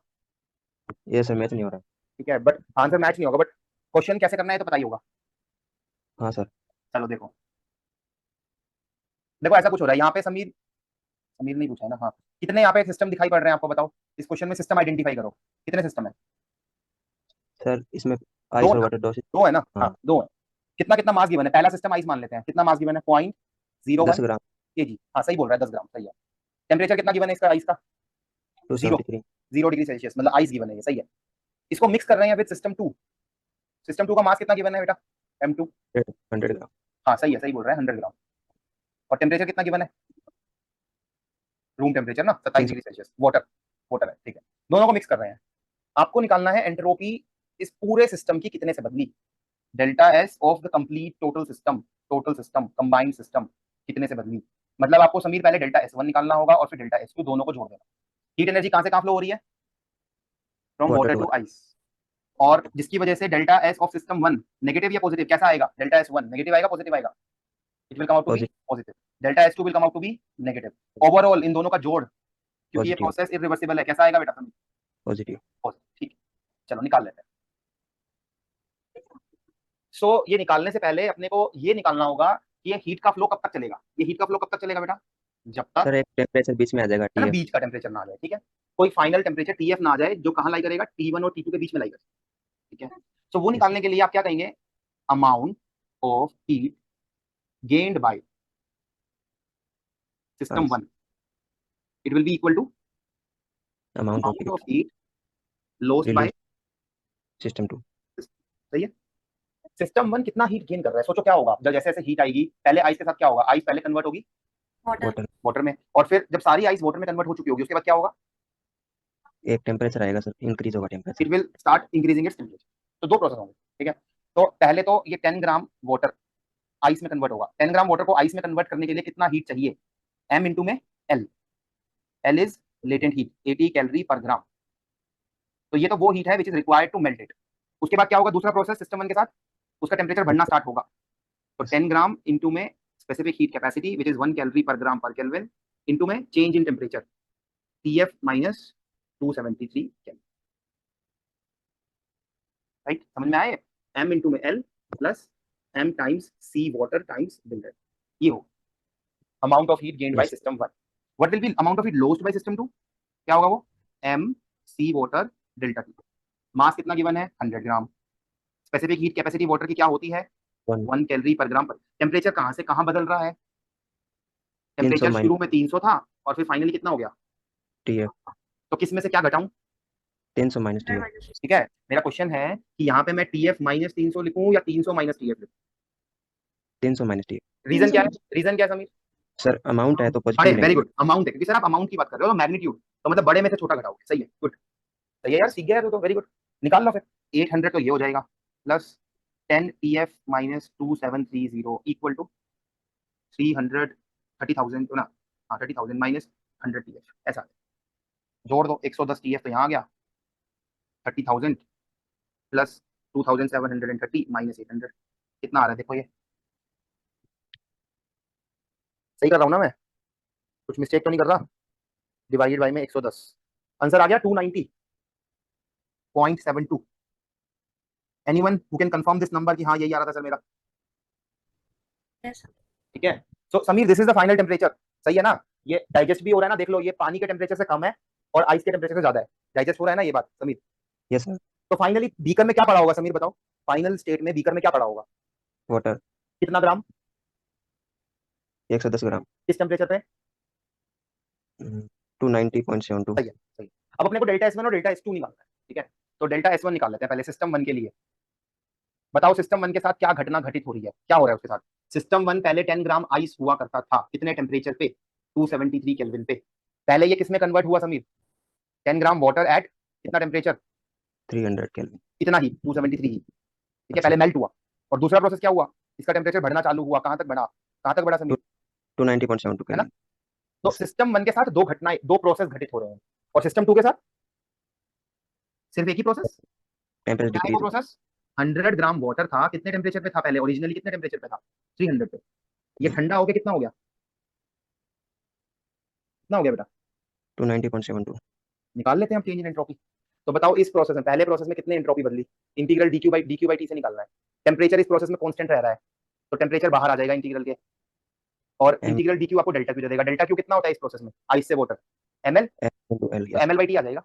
Yes sir, match नहीं हो रहा। ठीक है, बट आंसर मैच नहीं होगा, बट क्वेश्चन कैसे करना है तो पता ही होगा। हाँ सर। चलो देखो, देखो ऐसा कुछ हो रहा है यहाँ पे। समीर नहीं पूछा है ना? हाँ, कितने यहाँ पे सिस्टम दिखाई पड़ रहे हैं आपको? बताओ इस क्वेश्चन में सिस्टम आइडेंटिफाई करो, कितने सिस्टम है? सर इसमें आइस और वाटर दो है ना? हाँ, दो है। कितना कितना मास गिवन है? पहला सिस्टम आइस मान लेते हैं, कितना मास गिवन है? 0.01 10 ग्राम। kg। हाँ सही बोल रहा है, 10 ग्राम, सही है। टेम्परेचर कितना गिवन है इसका आइस का? 273। 0 डिग्री सेल्सियस, मतलब आइस गिवन है ये, सही है। इसको मिक्स कर रहे हैं विद सिस्टम 2। सिस्टम 2 का मास कितना गिवन है बेटा? m2 100 ग्राम। हाँ सही है, सही बोल रहा है, 100 ग्राम। और टेम्परेचर कितना गिवन है? रूम टेम्परेचर ना 27 डिग्री सेल्सियस, वाटर है, ठीक है। दोनों को मिक्स कर रहे हैं। आपको निकालना है एंट्रोपी इस पूरे सिस्टम की कितने से बदली, delta S of the complete total system combined system कितने से बदली। मतलब आपको समीर पहले डेल्टा S1 निकालना होगा और फिर डेल्टा S2, दोनों को जोड़ देना। हीट एनर्जी कहां से कहां फ्लो हो रही है? फ्रॉम वाटर टू आइस, और जिसकी वजह से delta S of system 1 negative या पॉजिटिव, कैसा आएगा? डेल्टा S1 नेगेटिव आएगा, पॉजिटिव आएगा? It will come out to be positive. Delta S2 will come out to be negative. Overall इन दोनों का जोड़, क्योंकि ये प्रोसेस इरिवर्सिबल है, कैसा आएगा बेटा? पॉजिटिव। ठीक है, चलो निकाल लेते हैं। सो ये निकालने से पहले अपने को ये निकालना होगा कि ये हीट का फ्लो कब तक चलेगा। ये हीट का फ्लो कब तक चलेगा बेटा? जब तक सर एक टेम्परेचर बीच में आ जाएगा, है ना, TF। बीच का टेम्परेचर ना आ जाए, ठीक है। कोई फाइनल टेम्परेचर TF ना आ जाए, जो कहाँ लाई करेगा? T1 और T2 के बीच में लाई करेगा, ठीक है। सो वो निकालने के लिए आप क्या कहेंगे? Amount of heat gained by system 1, it will be equal to amount of heat lost by system 2। सही है। सिस्टम 1 कितना हीट गेन कर रहा है? सोचो क्या होगा जब जैसे जैसे हीट आएगी, पहले आइस के साथ क्या होगा? आइस पहले कन्वर्ट होगी वाटर में, और फिर जब सारी आइस वाटर में कन्वर्ट हो चुकी होगी, उसके बाद क्या होगा? एक टेम्परेचर आएगा सर, इंक्रीज होगा temperature. It will start increasing its temperature. तो दो प्रोसेस होंगे, ठीक है। तो पहले तो ये 10 ग्राम वाटर आइस में कन्वर्ट होगा। 10 ग्राम वाटर को आइस में कन्वर्ट करने के लिए कितना हीट चाहिए? m इंटू में L is latent heat 80 calorie per gram. तो ये तो वो हीट है which is required to melt it. उसके बाद क्या होगा? दूसरा प्रोसेस सिस्टम 1 के साथ, उसका टेम्परेचर बढ़ना स्टार्ट होगा। तो 10 ग्राम इंटू में specific heat capacity which is 1 calorie per ग्राम पर केल्विन इंटू में change in temperature TF minus 273 kelvin. Right, समझ में आए? m इंटू में L plus m times C water times delta, ये हो amount of heat gained by system 1। What will B amount of heat lost by system 2? क्या होगा वो? m C water delta T। मास कितना गिवन है? 100 ग्राम। Specific heat capacity water की क्या होती है? 1 कैलोरी पर ग्राम पर। टेम्परेचर कहां से कहां बदल रहा है? टेम्परेचर माइनस शुरू में 300 था और फिर फाइनली कितना हो गया? TF तो किस में से क्या घटाऊं? 300 माइनस TF ठीक है, मेरा क्वेश्चन है कि यहाँ पे मैं TF माइनस 300 लिखूं या 300 माइनस TF लिखूं? 300 माइनस TF रीजन क्या है? रीजन क्या है समीर? सर अमाउंट है तो बड़े, पॉजिटिव वेरी लेंगे। गुड, अमाउंट है, क्योंकि सर आप अमाउंट की बात कर रहे हो, मैग्नीट्यूड, तो मतलब बड़े में से छोटा घटाओगे, सही है, गुड, सही है यार, सीख गया है तो वेरी गुड। निकाल लो फिर, 800 तो ये हो जाएगा plus 10 TF minus 2730 equal to 300 30,000 ना, हाँ 30,000 माइनस 100 TF, ऐसा जोड़ दो, 110 TF तो यहाँ आ गया, 30,000 प्लस 2730 माइनस 800, कितना आ रहा है देखो, ये सही कर रहा हूँ ना मैं, कुछ मिस्टेक तो नहीं कर रहा? डिवाइडेड बाई में 110, आंसर आ गया 290.72। Anyone who can confirm this number कि हाँ यही आ रहा था सर मेरा? Yes, sir. ठीक है, so Sameer this is the final temperature, सही है ना? ये डाइजेस्ट भी हो रहा है ना, देख लो ये पानी के टेम्परेचर से कम है और आइस के टेम्परेचर से ज्यादा है, डाइजेस्ट हो रहा है ना ये बात समीर? Yes sir. तो फाइनली बीकर में क्या पड़ा होगा समीर बताओ? फाइनल स्टेट में बीकर में क्या पड़ा होगा? वाटर कितना ग्राम? 110 ग्राम किस टेम्परेचर पे? 290.72 सही है, सही है। अब अपने को डेल्टा S1 और डेल्टा S2 निकालना है, ठीक है? तो डेल्टा S1 निकाल लेते हैं पहले सिस्टम 1 के लिए। बताओ सिस्टम 1 के साथ क्या घटना घटित हो रही है, क्या हो रहा है उसके साथ? सिस्टम 1 पहले 10 ग्राम आइस हुआ करता था, कितने टेम्परेचर पे? 273 केल्विन पे। पहले ये किसमें कन्वर्ट हुआ समीर? 10 ग्राम वाटर एट कितना टेम्परेचर? 300 केल्विन। इतना ही, 273 ही, ठीक है? पहले मेल्ट हुआ और दूसरा प्रोसेस क्या हुआ? इसका टेम्परेचर बढ़ना चालू हुआ, कहां तक बढ़ा? कहां तक बढ़ा समीर? 290.72 है ना? केल्विन। तो सिस्टम 1 के साथ दो घटनाएं, दो प्रोसेस घटित हो रहे हैं, और सिस्टम 2 के साथ सिर्फ एक ही प्रोसेस। टेम्परेचर क्या है वो डिक्रीज। प्रोसेस? 100 ग्राम वाटर था, कितने टेम्परेचर पे था पहले? ओरिजिनली कितने टेम्परेचर पे था? 300 पे। ये ठंडा होके कितना हो गया? कितना हो गया बेटा? 290.72। निकाल लेते हैं हम चेंज इन एंट्रोपी। तो बताओ इस प्रोसेस में, पहले प्रोसेस में कितने एंट्रोपी बदली? इंटीग्रल dq/dt से निकालना है। टेम्परेचर इस प्रोसेस में कांस्टेंट रह रहा है, तो टेम्परेचर बाहर आ जाएगा इंटीग्रल के, और M इंटीग्रल dq आपको डेल्टा क्यू दे देगा। डेल्टा क्यू कितना होता है इस प्रोसेस में आइस से वाटर? ml, into L तो ml/t आ जाएगा।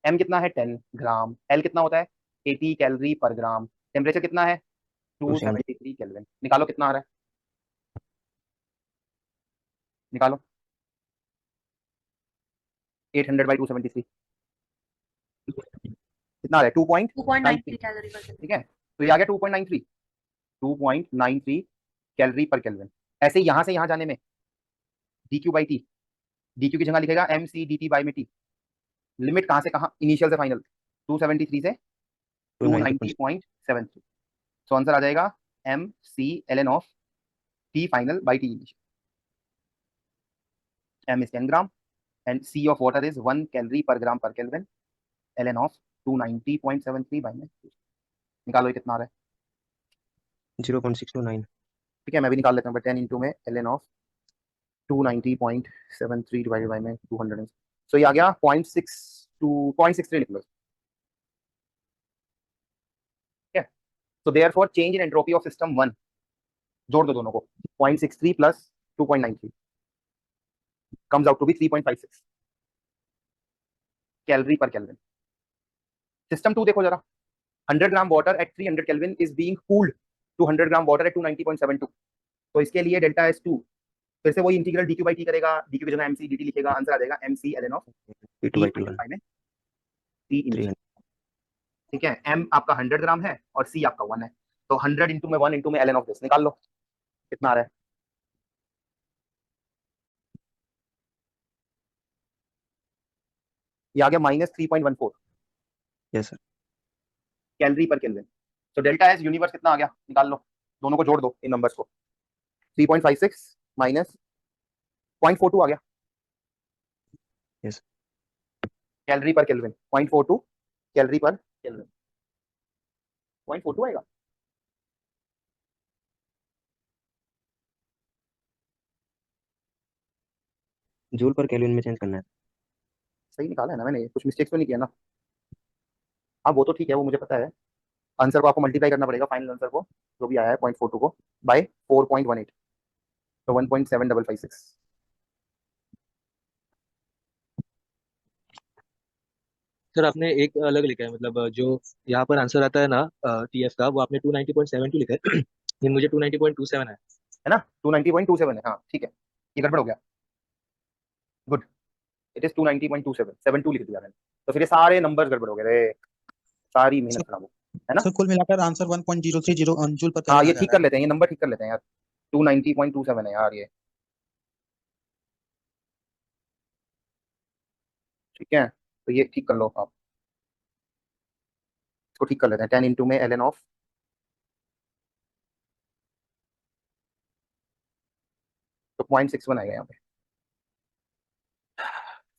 m कितना है? 10 ग्राम। l कितना होता है? 80 कैलोरी पर ग्राम। टेम्परेचर कितना है? 273 केल्विन। निकालो कितना आ रहा है, निकालो। 800 बाई 273 कितना आ रहा है? 2.93, 2.93 कैलोरी पर ठीक है? तो ये आ गया 2.93 कैलोरी पर केल्विन। ऐसे ही यहां से यहां जाने में dq/t, dq की जगह लिखेगा mc/dt बाई में t। लिमिट कहां से कहां? इनिशियल से फाइनल, 273 से 290.73। सो आंसर आ जाएगा mc ln of t final by t initial. m is 10 gram and c of water is 1 calorie per gram per Kelvin, ln of 290.73 by में। निकालो ये कितना आ रहा है? 0.629। ठीक है, मैं भी निकाल लेता हूँ, 10 इंटू में ln ऑफ 290.73 डिवाइडेड बाई में 200, सो ये आ गया 0.63 लिख लो, ठीक है? So therefore change in entropy of system 1, जोड़ दो दोनों को, 0.63 plus 2.93 comes out to be 3.56 calorie per kelvin. System 2 देखो जरा, 100 gram water at 300 kelvin is being cooled to 100 gram water at 290.72। तो इसके लिए डेल्टा S2 फिर से वही इंटीग्रल dq/t करेगा, dq की जगह mc/dt लिखेगा, आंसर आ जाएगा mc ln ऑफ T2/T1 में t इंच, 300। ठीक है? m आपका 100 ग्राम है और c आपका 1 है, तो 100 इंटू में 1 इंटू में ln ऑफ दिस, निकाल लो कितना आ रहा है? ये आ गया -3.14 yes sir. Calorie per kelvin. तो डेल्टा एस यूनिवर्स कितना आ गया, निकाल लो, दोनों को जोड़ दो इन नंबर्स को, 3.56 माइनस 0.42 आ गया yes calorie per kelvin, 0.42 calorie per kelvin, 0.42 आएगा। जूल पर केल्विन में चेंज करना है। सही निकाला है ना मैंने, कुछ मिस्टेक्स तो नहीं किया ना? हाँ वो तो ठीक है, वो मुझे पता है। आंसर को आपको मल्टीप्लाई करना पड़ेगा, फाइनल आंसर को जो भी आया है 0.42 को बाय 4.18, तो 1.7556। सर आपने एक अलग लिखा है, मतलब जो यहाँ पर आंसर आता है ना टीएफ का, वो आपने 290.72 लिखा है लेकिन मुझे 290.27 है। है ना? 290.27 है, हाँ ठीक है। ये गड़बड़ हो गया। गुड, इट इज 290.27, 72 लिख दिया मैंने, तो फिर ये सारे नंबर्स गड़बड़ हो गए रे, सारी मेहनत खराब हो गई, है ना। सर कुल मिलाकर आंसर 1.030 जूल पर हाँ केल्विन ये आ जा ठीक रहा कर लेते हैं, ये नंबर ठीक कर लेते हैं यार, 290.27 है यार ये, ठीक है। तो ये ठीक कर लो आप, इसको ठीक कर लेते हैं। 10 इंटू में ln ऑफ, तो 0.61 आएगा यहाँ पे,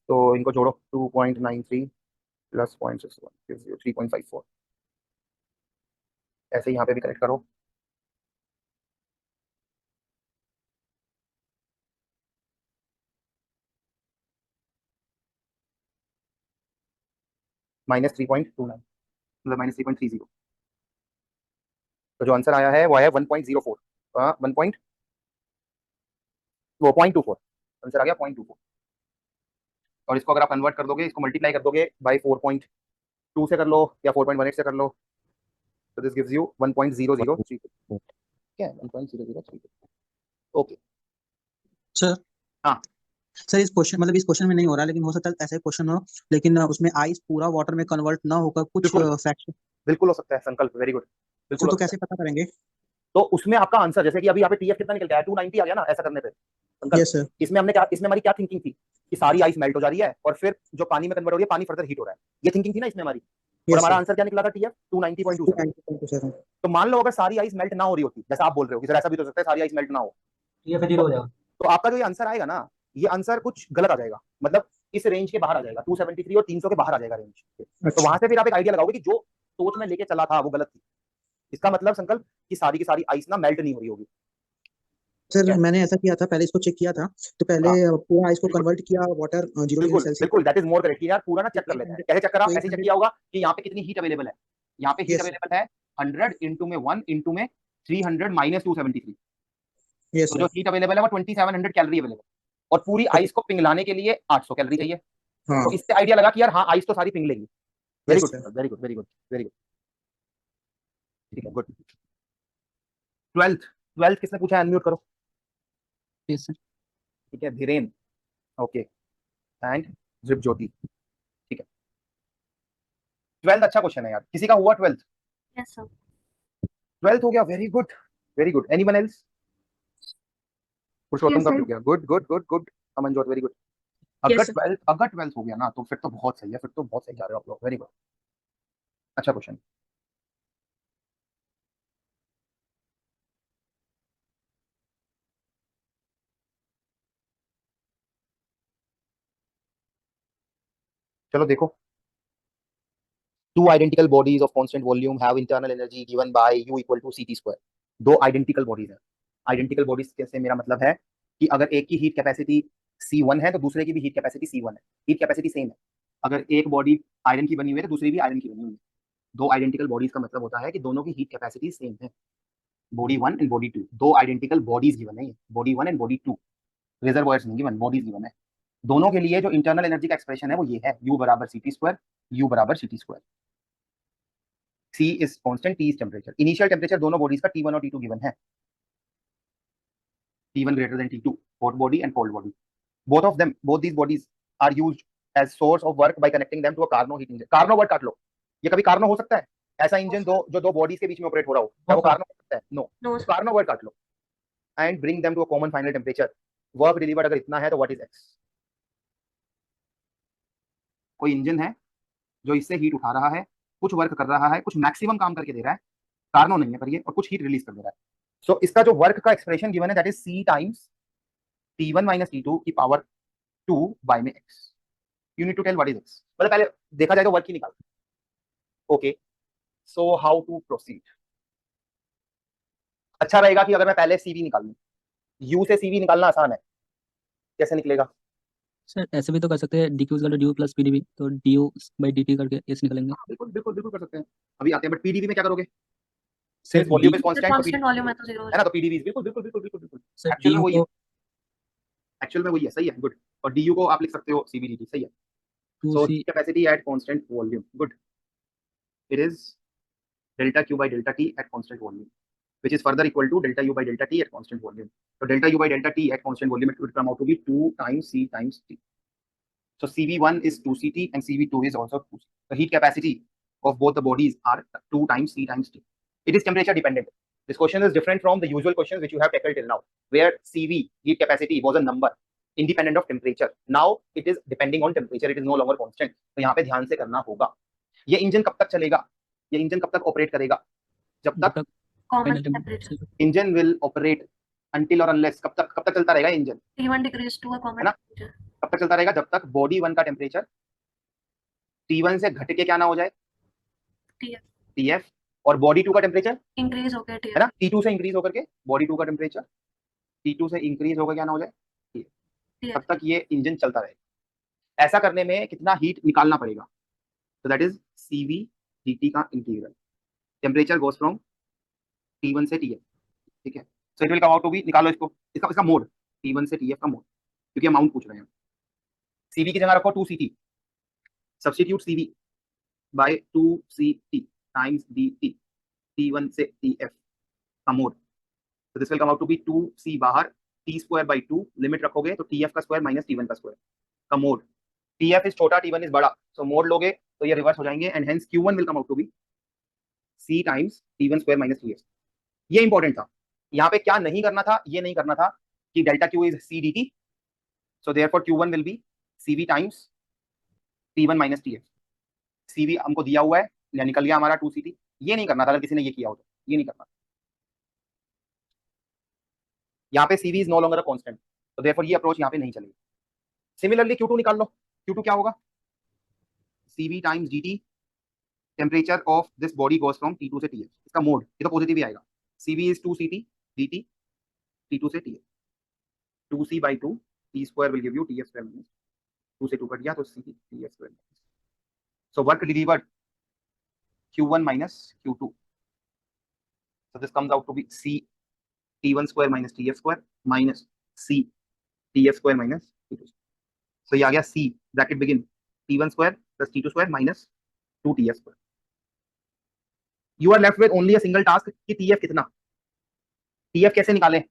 तो इनको जोड़ो, 2.93 प्लस 0.61 gives you 3.54, ऐसे ही यहाँ पे भी करेक्ट करो। -3.29 मतलब -3.30, तो जो आंसर आया है वो है 1.04, 1 वो 0.24 आंसर आ गया, 0.24। और इसको अगर आप कन्वर्ट कर दोगे, इसको मल्टीप्लाई कर दोगे बाय 4.2 से कर लो या 4.18 से कर लो, तो दिस गिव्स यू 1.0032, ठीक है, 1.0032। Okay sir. हाँ। सर इस क्वेश्चन मतलब इस क्वेश्चन में नहीं हो रहा, लेकिन हो सकता है ऐसा क्वेश्चन हो, लेकिन उसमें आइस पूरा वाटर में कन्वर्ट ना होकर कुछ बिल्कुल। फ्रैक्शन, बिल्कुल हो सकता है संकल्प, वेरी गुड, बिल्कुल तो हो सकता कैसे पता करेंगे? है। तो उसमें आपका आंसर, जैसे कि अभी यहाँ पे टीएफ कितना निकल गया है, 290 आ गया ना ऐसा करने पे संकल्प। Yes sir. इसमें हमने क्या, इसमें हमारी क्या थिंकिंग थी कि सारी आइस मेल्ट हो जा रही है और फिर जो पानी में कन्वर्ट हो रही है, पानी फर्दर हीट हो रहा है, ये थिंकिंग थी ना इसमें हमारी। और हमारा आंसर क्या निकला था टीएफ 290.27। 290.27। तो मान लो अगर सारी आइस मेल्ट ना हो रही होती, जैसा आप बोल रहे हो कि सर ऐसा भी तो हो सकता है सारी आइस मेल्ट ना हो, ये फिर 0 हो जाएगा। तो आपका जो ये आंसर आएगा ना, ये आंसर कुछ गलत आ जाएगा, मतलब इस रेंज के बाहर आ जाएगा, 273 और 300 के बाहर आ जाएगा रेंज। तो वहां से फिर आप एक आइडिया लगाओगे कि जो सोच में लेके चला था वो गलत थी। इसका मतलब संकल्प कि सारी की सारी आइस ना मेल्ट नहीं हो रही होगी। सर मैंने ऐसा किया था, पहले इसको चेक किया था, तो पहले पूरा आइस को बिल्कुल। कन्वर्ट किया वाटर 0 डिग्री बिल्कुल सेल्सियस। बिल्कुल, दैट इज मोर करेक्ट यार, पूरा ना चेक कर लेते हैं। कैसे चेक करा, ऐसे चेक किया होगा कि यहाँ पे कितनी हीट अवेलेबल है, यहाँ पे हीट Yes, अवेलेबल है 100 इंटू में 1 इंटू में 300 माइनस 273, यस तो जो सर। हीट अवेलेबल है वो 2700 कैलोरी अवेलेबल, और पूरी आइस को पिघलाने के लिए 800 कैलोरी चाहिए। हाँ तो इससे आइडिया लगा कि यार हाँ आइस तो सारी पिघलेगी। Very yes good sir. Very good very good very good, ठीक है, गुड। 12th किसने पूछा है, अनम्यूट करो। Yes sir. ठीक है, धीरेन, ओके, एंड ध्रुव ज्योति, ठीक है। 12th अच्छा क्वेश्चन है यार, किसी का हुआ 12th? Yes sir. 12th हो गया, very good very good. Anyone else? Purushottam Yes, का sir. भी हो गया, good good good good. Amanjot, very good. Yes, अगर sir. 12th हो गया ना, तो फिर तो बहुत सही है, फिर तो बहुत सही जा रहे हो आप लोग, वेरी गुड, अच्छा क्वेश्चन। चलो देखो, two identical bodies of constant volume have internal energy given by U equal to CT square। दो आइडेंटिकल बॉडीज हैं। आइडेंटिकल बॉडीज से मेरा मतलब है कि अगर एक की हीट कैपेसिटी C1 है तो दूसरे की भी हीट कैपेसिटी C1 है, हीट कैपेसिटी सेम है। अगर एक बॉडी आयरन की बनी हुई है तो दूसरी भी आयरन की बनी हुई है। दो आइडेंटिकल बॉडीज का मतलब होता है कि दोनों की हीट कैपेसिटी सेम है। बॉडी 1 एंड बॉडी 2, दो आइडेंटिकल बॉडीज गिवन है, बॉडी 1 एंड बॉडी 2, रिजर्वॉयर्स नहीं गिवन, बॉडीज गिवन है। दोनों के लिए जो इंटरनल एनर्जी का एक्सप्रेशन है वो ये है, U बराबर CT स्क्वायर, U बराबर CT square. C is constant, T is temperature। Initial temperature दोनों बॉडीज का T1 और T2 गिवन है, T1 greater than T2, hot body and cold body। both these bodies are used as source of work by connecting them to a Carnot heat engine। Carnot word काट लो, ये कभी Carnot हो सकता है? ऐसा engine जो दो बॉडीज के बीच में ऑपरेट हो रहा हो, क्या वो Carnot हो सकता है? नो। नो तो Carnot वर्ड काट लो। And bring them to a common final temperature, work delivered अगर इतना है तो व्हाट इज x? कोई इंजन है जो इससे हीट उठा रहा है, कुछ वर्क कर रहा है, कुछ मैक्सिमम काम करके दे रहा है, कार्नो नहीं है पर ये, और कुछ हीट रिलीज कर दे रहा है। सो इसका जो वर्क का एक्सप्रेशन गिवन है that is C times T1 minus T2 की पावर 2 बाय में x। You need to tell what is x, मतलब पहले देखा जाए तो वर्क ही निकाल। Okay, so how to proceed? अच्छा रहेगा कि अगर मैं पहले CV निकाल लूं, U से CV निकालना आसान है, कैसे निकलेगा? सर ऐसे भी तो कर सकते हैं, dq equal to du plus pdv, तो du बाई dt करके ऐसे निकलेंगे। बिल्कुल बिल्कुल बिल्कुल कर सकते हैं, अभी आते हैं। बट PdV में क्या करोगे? Sir since volume is d constant, constant volume है तो 0 हो है ना, तो PdV बिल्कुल बिल्कुल बिल्कुल बिल्कुल बिल्कुल सर एक्चुअल में du वही है, को एक्चुअल में वही है, सही है, गुड। और DU को आप लिख सकते हो CB dt, सही है। सो 2c capacity eight constant volume, good, it is delta Q by delta T at constant volume. which is further equal to delta U by delta T at constant volume. So delta U by delta T at constant volume, it would come out to be 2 times C times T. So CV1 is 2CT and CV2 is also 2CT. The heat capacity of both the bodies are 2 times C times T. It is temperature dependent. This question is different from the usual questions which you have tackled till now, where CV, heat capacity, was a number independent of temperature. Now it is depending on temperature. It is no longer constant. तो यहाँ पे ध्यान से करना होगा. ये engine कब तक चलेगा? ये इंजन कब तक ऑपरेट करेगा? जब तक common final temperature temperature. Engine will operate until or unless. कब तक चलता रहेगा engine? T1 decrease to a common है ना? टेम्परेचर कब तक चलता रहेगा? जब तक बॉडी 1 का टेम्परेचर T1 से घट के क्या ना हो जाए? TF TF. और बॉडी 2 का टेम्परेचर इंक्रीज हो गया है TF ना, T2 से इंक्रीज होकर के बॉडी 2 का टेम्परेचर T2 से इंक्रीज होकर क्या ना हो जाए, TF तब तक ये इंजन चलता रहेगा. ऐसा करने में कितना हीट निकालना पड़ेगा? तो दैट इज CV dt का integral. Temperature goes from T1 से TF. ठीक है. So it will come out to be, निकालो इसका मोड, T1 से TF का मोड, क्योंकि अमाउंट पूछ रहे हैं. CV की जगह रखो 2CT. Substitute CV by 2CT times dt T1 से TF का मोड. तो this will come out to be 2C बाहर, T स्क्वायर बाई 2, लिमिट रखोगे तो TF का स्क्वायर माइनस T1 का स्क्वायर का मोड. TF इज छोटा, T1 इज बड़ा, सो मोड लोगे तो ये रिवर्स हो जाएंगे and hence Q1 will come out to be C times T1 square minus TF. ये इंपॉर्टेंट था. यहाँ पे क्या नहीं करना था? ये नहीं करना था कि delta Q is C dt, so therefore Q1 will be CV times T1 minus TF. CV हमको दिया हुआ है या निकल गया हमारा 2CT. ये नहीं करना था अगर किसी ने ये किया हो तो. ये नहीं करना. यहाँ पे CV is no longer a constant, तो देयरफॉर ये अप्रोच यहाँ पे नहीं चलेगी. सिमिलरली Q2 निकाल लो. Q2 क्या होगा? CV times dt, temperature of this body goes from T2 से TF. इसका मोड ये तो पॉजिटिव ही आएगा. CV is 2CT dt T2 से TF. 2C by 2 T square will give you TF square minus 2 से 2 कट गया तो C TF square. So work delivered Q1 minus Q2. So this comes out to be C T1 square minus TF square minus C TF square minus T2. So ये आ गया C bracket begin T1 square plus T2 square minus 2 TF square. You are left with only a single task कि TF कितना? TF कैसे निकालें?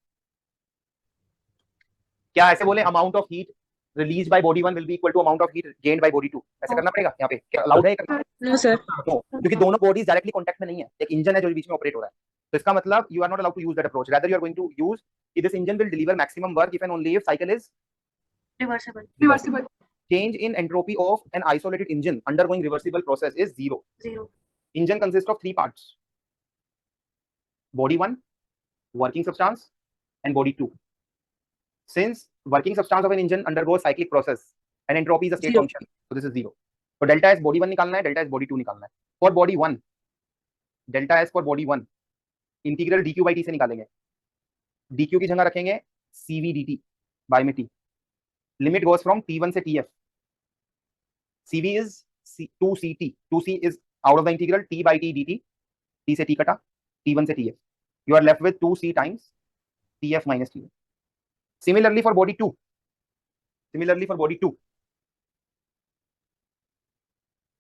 क्या ऐसे बोले amount of heat released by body 1 will be equal to amount of heat gained by body 2? ऐसे करना पड़ेगा यहाँ पे? क्या अलाउड है करना? नो सर No, क्योंकि दोनों बॉडीज डायरेक्टली कांटेक्ट में नहीं है. एक इंजन है जो बीच में ऑपरेट हो रहा है. तो इसका मतलब you are not allowed to use that approach. Rather you are going to use this engine will deliver maximum work if and only if cycle is reversible change in entropy of an isolated engine undergoing reversible process is 0. 0 Engine consists of 3 parts: body 1, working substance, and body 2. Since working substance of an engine undergoes cyclic process and entropy is a state 0. function, so this is 0. So delta S body 1 निकालना है, delta S body 2 निकालना है. For body 1, delta S for body 1 integral dq by t से निकालेंगे. dq की जगह रखेंगे cv dt by में t. Limit goes from t1 से tf. cv is 2ct, 2c is out of the integral t by t dt, t से t कटा, t1 से tf. You are left with 2c times tf minus tf. Similarly for body 2,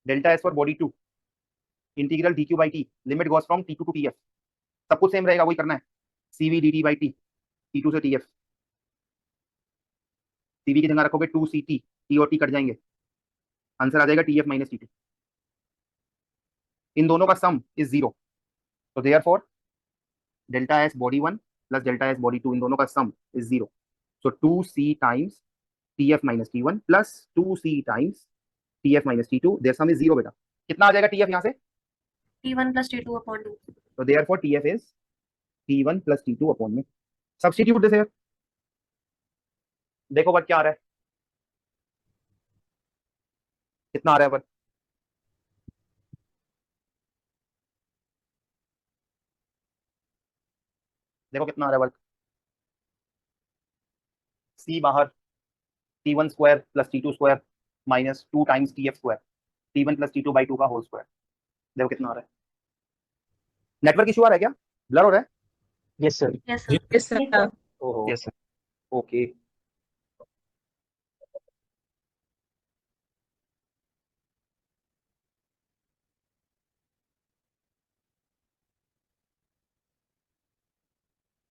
delta S for body 2 integral dq by t, limit goes from t2 to tf. सब कुछ same रहेगा, वही करना है. cv dt by t, t2 से tf. cv की जगह रखोगे 2ct, t और t कट जाएंगे, आंसर आ जाएगा tf माइनस t2. इन दोनों का सम इज 0. तो therefore delta S body 1 plus delta S body 2, इन दोनों का sum is 0. So 2c times tf minus t1 plus 2c times tf minus t2, their sum is 0. बेटा कितना आ जाएगा tf यहाँ से? T1 plus T2 upon 2 तो therefore tf is t1 plus t2 upon में. Substitute this here. देखो work क्या आ रहा है, कितना आ रहा है वर्क? देखो कितना आ रहा है वर्क. c बाहर t1 square plus t2 square minus 2 times tf square, t1 plus t2 by 2 का होल स्क्वायर. देखो कितना आ रहा है. नेटवर्क इशू आ रहा है क्या? ब्लर हो रहा है? Yes sir yes sir Yes, sir. Yes, sir. ओहो, यस सर. ओके.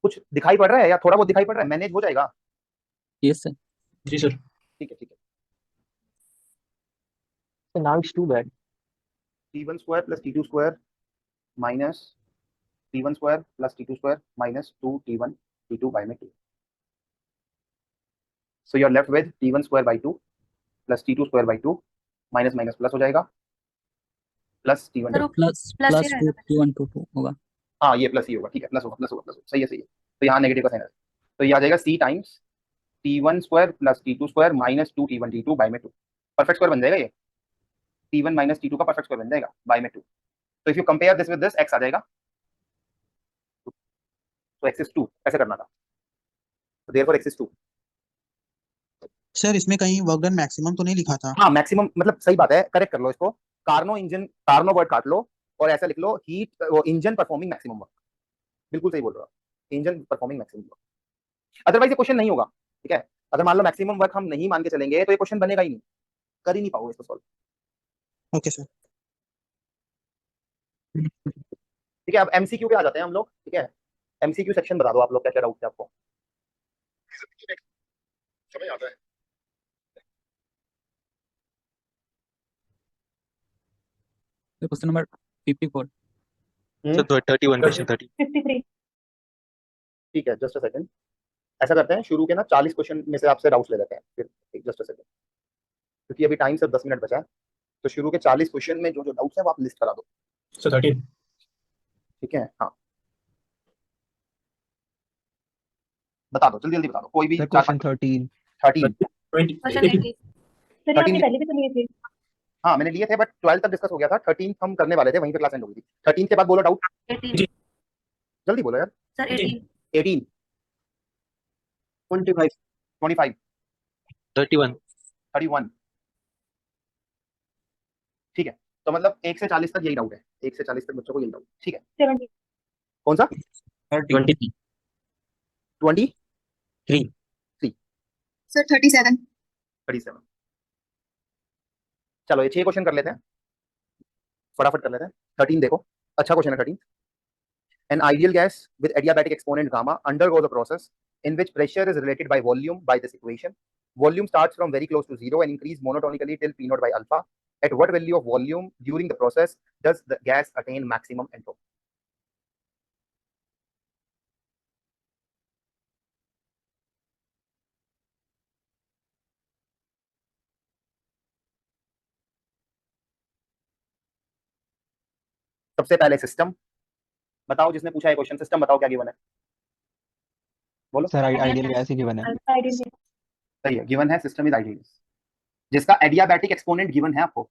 कुछ दिखाई पड़ रहा है या थोड़ा बहुत दिखाई पड़ रहा है? मैनेज हो जाएगा? Yes, sir. जी सर। ठीक है, ठीक है। So now it's too bad. t1 square plus t2 square minus t1 square plus t2 square minus 2t1 t2 by में 2. So you are left with t1 square by 2 plus t2 square by 2 minus minus plus हो जाएगा plus t1 sir वो Plus plus ही plus रहेगा 2 होगा. हाँ ये plus ही होगा, ठीक है, प्लस होगा, प्लस होगा, प्लस होगा, सही है, सही है। तो यहाँ नेगेटिव का साइन है, तो ये आ जाएगा c times t1 square plus t2 square minus 2t1 t2 by में 2. परफेक्ट स्क्वायर बन जाएगा ये, t1 माइनस t2 का परफेक्ट स्क्वायर बन जाएगा बाय में 2. तो if you compare this with this, x आ जाएगा, तो x इज 2, ऐसे करना था, तो देयरफॉर x इज 2. सर इसमें कहीं वर्क डन मैक्सिमम तो नहीं लिखा था? हाँ मैक्सिमम मतलब सही बात है, करेक्ट कर लो इसको, कार्नो वर्ड काट लो और ऐसा लिख लो हीट वो इंजन परफॉर्मिंग मैक्सिमम वर्क. बिल्कुल सही बोल रहा हो, engine performing maximum work. Otherwise ये क्वेश्चन नहीं होगा, ठीक है. अगर मान लो मैक्सिमम वर्क हम नहीं मान के चलेंगे तो ये क्वेश्चन बनेगा ही नहीं, कर ही नहीं पाओगे इसको सॉल्व. Okay sir. ठीक है, अब एमसीक्यू पे आ जाते हैं हम लोग, ठीक है. एमसीक्यू सेक्शन बता दो आप लोग, क्या क्या डाउट है आपको? समझ आता है? Question number 54. Sir 31 question 30. 53. ठीक है, जस्ट अ सेकंड. ऐसा करते हैं, शुरू के ना 40 क्वेश्चन में से आपसे डाउट्स ले लेते हैं, फिर जस्ट अ सेकंड, क्योंकि अभी टाइम सिर्फ 10 मिनट बचा है. तो शुरू के 40 क्वेश्चन में जो जो डाउट्स हैं वो आप लिस्ट करा दो. सर 13. ठीक है, हाँ बता दो, जल्दी जल्दी बता दो, कोई भी. क्वेश्चन 13. 13. 20. क्वेश्चन 18 सर ये आपने 13 पहले भी तो लिए थे. हाँ मैंने लिए थे, बट 12 तक डिस्कस हो गया था, 13 हम करने वाले थे, वहीं पे क्लास एंड हो गई थी. 13 के बाद बोलो डाउट, 18 जल्दी बोलो यार. सर 18 18, 25. 25, 31. 31. ठीक है, तो मतलब 1 से 40 तक यही डाउट है, 1 से 40 तक बच्चों को यही डाउट. ठीक है, 70. कौन सा? 23. 20, 3. सर 37 37. चलो ये 6 क्वेश्चन कर लेते हैं, फटाफट कर लेते हैं. 13 देखो, अच्छा क्वेश्चन है 13. An ideal gas with adiabatic exponent gamma undergoes a process in which pressure is related by volume by this equation. Volume starts from very close to zero and increase monotonically till P naught by alpha. At what value of volume during the process does the gas attain maximum entropy? सबसे पहले system बताओ, जिसने पूछा है question, system बताओ क्या given है, बोलो. सर आइडियल गैस ही गिवन है. आइडियल. सही है, गिवन है सिस्टम इज आइडियल, जिसका एडियाबैटिक एक्सपोनेंट गिवन है आपको.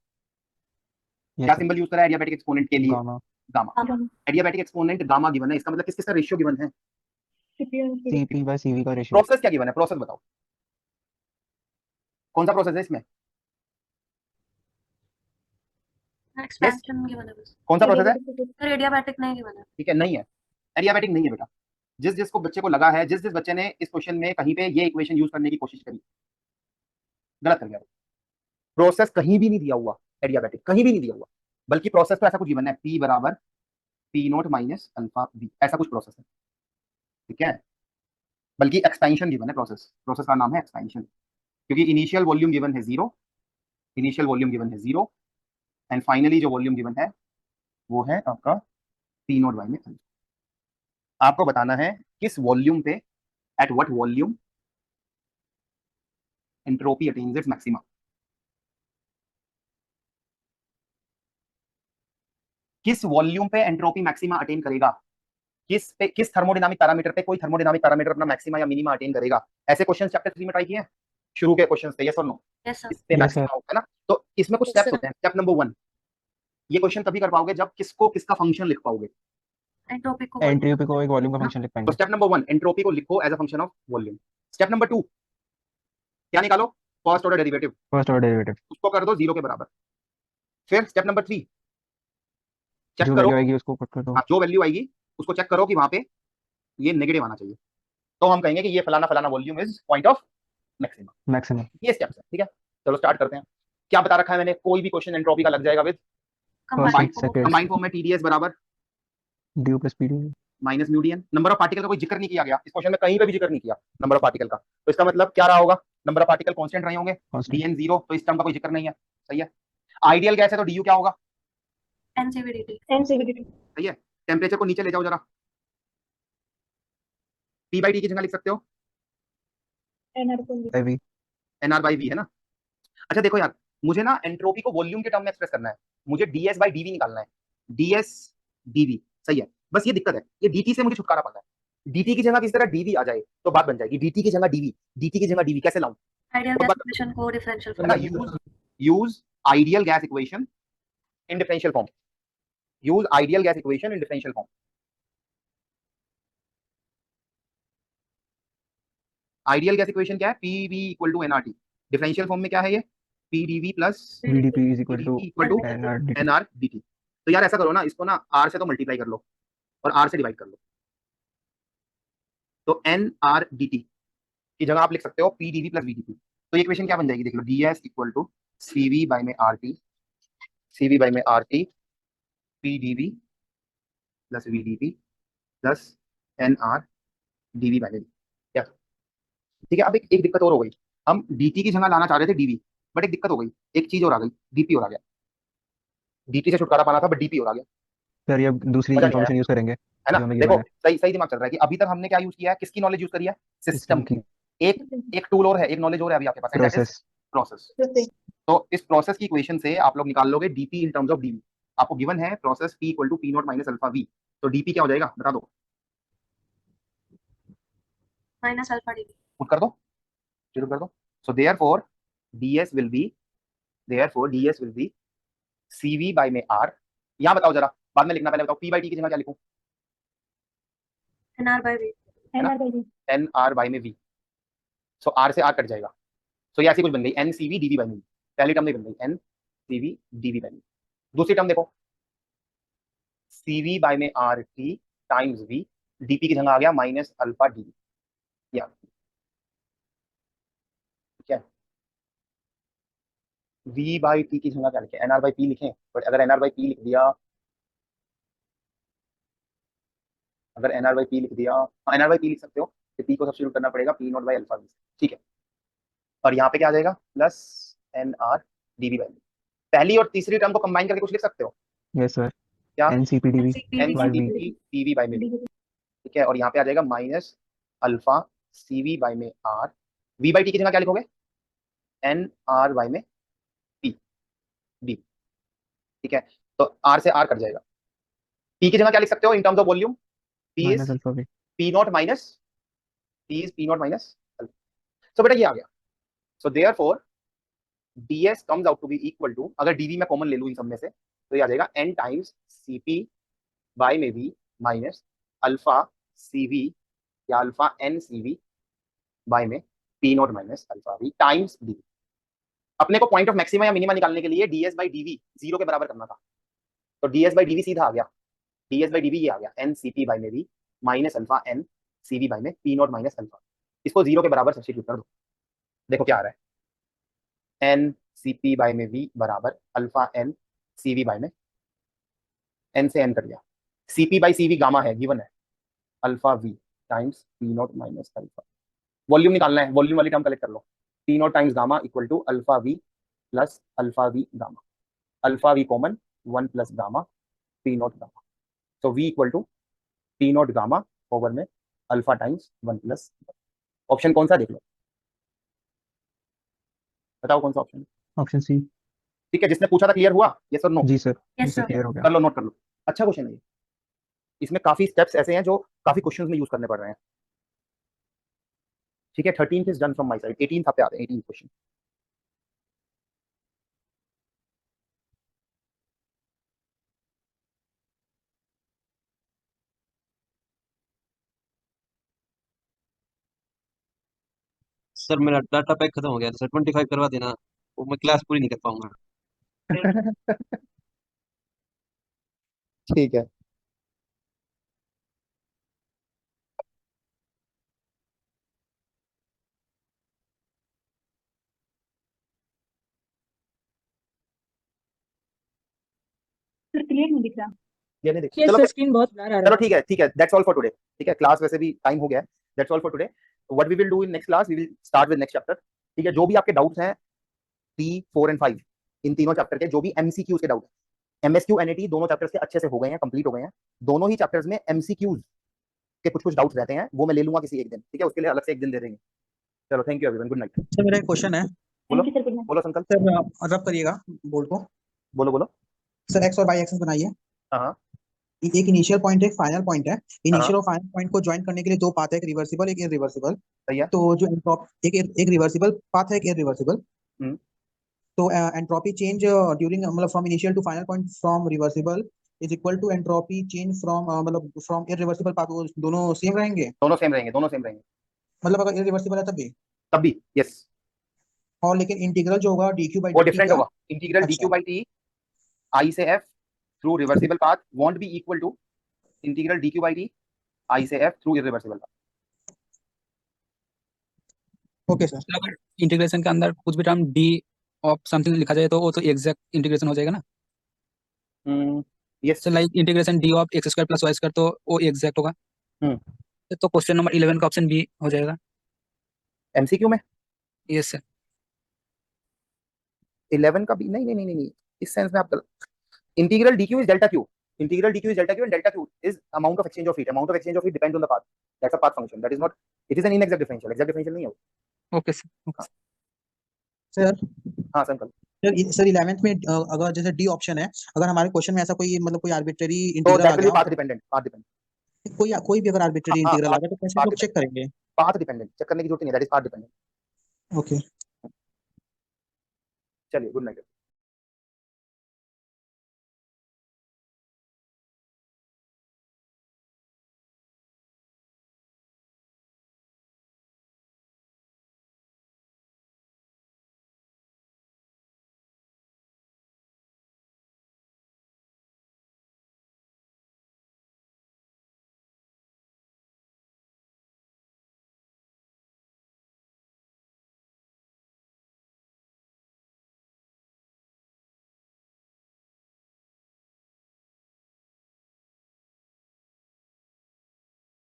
क्या सिंबल यूज करा है एडियाबैटिक एक्सपोनेंट के लिए? Gamma. Gamma. Adiabatic exponent gamma given है, इसका मतलब किस किस का रेशियो गिवन है? सीपी बाय सीवी का रेशियो. प्रोसेस क्या गिवन है, प्रोसेस बताओ, कौन सा प्रोसेस है इसमें? एक्सपेंशन गिवन है बस कौन सा प्रोसेस है? सर एडियाबैटिक नहीं गिवन है. ठीक है, नहीं है, एडियाबैटिक नहीं है बेटा. जिस जिसको बच्चे को लगा है, जिस जिस बच्चे ने इस क्वेश्चन में कहीं पे ये इक्वेशन यूज करने की कोशिश करी, गलत कर गया. प्रोसेस कहीं भी नहीं दिया हुआ, एडियाबैटिक कहीं भी नहीं दिया हुआ, बल्कि प्रोसेस तो ऐसा कुछ गिवन है, P बराबर P not minus alpha V, ऐसा कुछ प्रोसेस है. ठीक है, बल्कि एक्सपेंशन गिवन है, प्रोसेस का नाम है एक्सपेंशन, क्योंकि इनिशियल वॉल्यूम गिवन है 0, इनिशियल वॉल्यूम गिवन है 0 एंड फाइनली जो वॉल्यूम गिवन है वो है आपका P नॉट बाई में अल्फा. आपको बताना है किस वॉल्यूम पे, at what volume entropy attains its maximum. किस वॉल्यूम पे एंट्रोपी मैक्सिमा अटेन करेगा, किस थर्मोडायनामिक पैरामीटर पे कोई थर्मोडायनामिक पैरामीटर अपना मैक्सिमा या मिनिमा अटेन करेगा. ऐसे क्वेश्चन चैप्टर 3 में ट्राई किए हैं, शुरू के क्वेश्चंस थे, यस और नो? यस सर इस पे Yes, मैक्सिमा sir. होता है ना, तो इसमें कुछ Yes, स्टेप्स sir. होते हैं. स्टेप नंबर 1, ये क्वेश्चन तभी कर पाओगे जब किसको किसका फंक्शन लिख पाओगे. एंट्रोपी को एंट्रोपी को एक वॉल्यूम का फंक्शन लिख तो पाएंगे. स्टेप नंबर 1 एंट्रोपी को लिखो as a function of volume. Step number 2 क्या निकालो, first order derivative, first order derivative. उसको कर दो 0 के बराबर. फिर स्टेप नंबर 3 चेक जो करो, वैल्यू आएगी उसको पुट कर दो. हाँ जो वैल्यू आएगी उसको चेक करो कि वहां पे ये नेगेटिव आना चाहिए, तो हम कहेंगे कि ये फलाना फलाना volume is point of maximum. Maximum. ये स्टेप्स है. ठीक है, चलो स्टार्ट करते हैं. क्या बता रखा है मैंने, कोई भी क्वेश्चन एंट्रोपी का लग जाएगा with first combined second combined form में TdS बराबर dU plus PD. Minus mu D N. Number of particle का कोई जिक्र नहीं किया गया इस क्वेश्चन में, कहीं पे भी जिक्र नहीं किया नंबर ऑफ पार्टिकल का, तो इसका मतलब क्या रहा होगा, नंबर ऑफ पार्टिकल कांस्टेंट रहे होंगे, कांस्टेंट डी एन 0, तो इस टर्म का कोई जिक्र नहीं है। सही है। आइडियल गैस है तो डी क्या होगा, NCVDT NCVDT सही है। टेम्परेचर को नीचे ले जाओ जरा, पी बाई टी की जगह लिख सकते हो NR V NR by V, है ना। अच्छा देखो यार, मुझे ना एंट्रोपी को वॉल्यूम के टर्म में एक्सप्रेस करना है, मुझे डीएस बाई डीवी निकालना है, डीएस डीवी। सही है, बस ये दिक्कत है, ये डीटी से मुझे छुटकारा पाना है। डीटी की जगह किसी तरह डीवी आ जाए तो बात बन जाएगी, डीटी की जगह डीवी, डीटी की जगह डीवी कैसे लाऊं, आइडियल और गैस बात इक्वेशन को डिफरेंशियल है ना, form. Use ideal gas equation in differential form, use ideal gas equation in differential form. Ideal gas equation क्या है, PV equal to NRT, differential form में क्या है ये, PDV plus VDP is equal to equal to NRDT. NR DT. तो यार ऐसा करो ना, इसको ना आर से तो मल्टीप्लाई कर लो और आर से डिवाइड कर लो, तो एन आर डी टी की जगह आप लिख सकते हो P D we plus V D P. तो ये इक्वेशन क्या बन जाएगी, देख लो, D S equal to C V by में R T, C V by में R T, P D we plus V D P plus N R D V by में क्या। ठीक है, अब एक दिक्कत और हो गई, हम डी टी की जगह लाना चाह रहे थे डीवी, बट एक दिक्कत हो गई, एक चीज और आ गई, डीपी और आ गया, डीटी से छुटकारा पाना था बट डीपी और आ गया। सर ये अब दूसरी मजा नहीं आया, इन्फॉर्मेशन यूज करेंगे है ना। जो हमें देखो गिवन है सही सही दिमाग चल रहा है कि अभी तक हमने क्या यूज किया है, किसकी नॉलेज यूज करी है, सिस्टम सिस्टम की। की एक एक टूल और है, एक नॉलेज और है अभी आपके पास, दैट इज प्रोसेस। प्रोसेस। तो इस प्रोसेस की इक्वेशन से आप लोग निकाल लोगे DP in terms of DV. आपको गिवन है process P equal to P not minus alpha V, तो डीपी क्या हो जाएगा बता दो, माइनस अल्फा डी। पुट कर दो, शुरू कर दो। So therefore DS will be, therefore DS will be CV by में आर। यहां बताओ जरा, बाद में लिखना, पहले बताओ पी बाई टी की जगह क्या लिखूं, NR by V। है ना, एन आर बाई में वी। सो आर से आर कट जाएगा, सो ये ऐसी कुछ बन गई N C V d V by में वी। पहली टर्म नहीं बन गई N C V d V by में। दूसरी टर्म देखो, सीवी बाय में R T times V, d P की जगह आ गया माइनस अल्फा डी। या ठीक है, वी बाई टी की जगह क्या लिखे, एनआर बाई पी लिखें, बट अगर एनआर बाई पी लिख दिया, अगर एनआर बाई पी लिख दिया, हाँ एनआर बाई पी लिख सकते हो, तो पी को सब्स्टिट्यूट करना पड़ेगा P not by alpha V. ठीक है, और यहाँ पे क्या आ जाएगा plus N R d V by. पहली और तीसरी टर्म को कंबाइन करके कुछ लिख सकते हो, यस सर, क्या, NCPDV N by C V. P PV by में वी। ठीक है, और यहाँ पे आ जाएगा माइनस अल्फा सीवी बाई में आर, वी बाई टी की जगह क्या लिखोगे, एन आर बाई में पी डी। ठीक है, तो आर से आर कट जाएगा, पी की जगह क्या लिख सकते हो in terms of volume, P minus is alpha V. P not minus, P is P not minus. So बेटा ये आ गया, so therefore ds comes out to be equal to, अगर dv मैं कॉमन ले लूं इन सब में से, तो ये आ जाएगा n टाइम्स cp बाय में v माइनस अल्फा cv या अल्फा n cv बाय में p not minus alpha v times dv। अपने को पॉइंट ऑफ मैक्सिमा या मिनिमा निकालने के लिए ds बाई dv 0 के बराबर करना था, तो ds बाई dv सीधा आ गया, ds बाई dv ये आ गया n cp बाय में v minus alpha n cv by में p नॉट माइनस अल्फा। इसको 0 के बराबर सब्स्टिट्यूट कर दो, देखो क्या आ रहा है, एन सी पी बाई में वी बराबर alpha N C V by में, एन से एन कर दिया, C P by C V gamma है गिवन है, alpha V times P not minus alpha. Volume निकालना है, वॉल्यूम वाली टर्म कलेक्ट कर लो, P not times gamma equal to alpha V plus alpha V gamma, alpha V common 1 plus gamma P not gamma, तो we equal to P not gamma over में alpha times 1 plus. Option कौन सा देख लो, बताओ कौन सा option, option C. ठीक है, जिसने पूछा था क्लियर हुआ, यस और नो, जी सर, Yes, इससे sir. क्लियर हो गया। कर लो, नोट कर लो, अच्छा क्वेश्चन है ये, इसमें काफी स्टेप्स ऐसे हैं जो काफी क्वेश्चंस में यूज करने पड़ रहे हैं। ठीक है, 13th is done from my side, 18th आप पे आते हैं, 18th क्वेश्चन। सर मेरा डाटा पैक खत्म हो गया सर, 25 करवा देना, वो मैं क्लास पूरी नहीं कर पाऊंगा। ठीक है, सर क्लियर नहीं दिख रहा। ये नहीं देख ये चलो फिर स्क्रीन बहुत ब्लर आ चलो रहा है। ठीक है दैट्स ऑल फॉर टुडे। ठीक है क्लास वैसे भी टाइम हो गया है। That's all for today. What we will do in next class, we will start with next chapter. ठीक है जो भी आपके डाउट्स हैं 3, 4 एंड 5 इन तीनों चैप्टर के, जो भी एमसीक्यूज के डाउट है, एमएसक्यू एनएटी दोनों चैप्टर्स के अच्छे से हो गए हैं, कंप्लीट हो गए हैं। दोनों ही चैप्टर्स में एमसीक्यूज के कुछ डाउट्स रहते हैं, वो मैं ले लूंगा किसी एक दिन। ठीक है उसके लिए अलग से एक दिन दे देंगे। चलो thank you everyone, good night. Sir मेरा एक क्वेश्चन है। बोलो thank you sir, good night. बोलो संकल्प, सर रब करिएगा बोर्ड को। बोलो बोलो। सर एक्स और वाई एक्सेस बनाइए। हाँ एक इनिशियल पॉइंट है, एक फाइनल पॉइंट है। हाँ इनिशियल और फाइनल पॉइंट को ज्वाइन करने के लिए दो पाथ है, एक रिवर्सिबल एक इरिवर्सिबल। सही है। तो जो एक रिवर्सिबल पाथ है, एक इरिवर्सिबल। हम्म। तो एंट्रोपी चेंज ड्यूरिंग मतलब from initial to final point from reversible is equal to entropy change from मतलब फ्रॉम इरिवर्सिबल पाथ, दोनों सेम रहेंगे। दोनों सेम रहेंगे, दोनों सेम रहेंगे मतलब अगर इरिवर्सिबल है तब भी यस। और लेकिन इंटीग्रल जो होगा dq by वो dt डिफरेंट का। होगा। इंटीग्रल अच्छा। dq by t i से f through reversible path won't be equal to integral dq by t i से f through irreversible path. Okay sir. अगर इंटीग्रेशन के अंदर कुछ भी टर्म डी ऑफ समथिंग लिखा जाए तो वो तो एग्जैक्ट इंटीग्रेशन हो जाएगा ना। Yes so like integration d of x square plus y square, तो वो एग्जैक्ट होगा। तो क्वेश्चन नंबर 11 का ऑप्शन बी हो जाएगा। एमसीक्यू में यस सर। 11 का भी नहीं नहीं नहीं नहीं नहीं, इस सेंस में आप गलत। Integral dq is delta q. Integral dq is delta q and delta q is amount of exchange of heat. Amount of exchange of heat depends on the path. That's a path function. That is not. It is an inexact differential. Exact differential नहीं है वो। Okay sir. Sir हाँ संकल्प। Sir 11th में अगर जैसे D option है, अगर हमारे क्वेश्चन में ऐसा कोई मतलब कोई आर्बिट्ररी तो इंटीग्रल आ दैट विल बी गया, पाथ डिपेंडेंट। Path dependent. कोई भी अगर आर्बिट्ररी हाँ, इंटीग्रल आ गया तो कैसे path लोग चेक करेंगे? पाथ डिपेंडेंट चेक करने की जरूरत नहीं है। That is path dependent. Okay. चलिए गुड नाइट।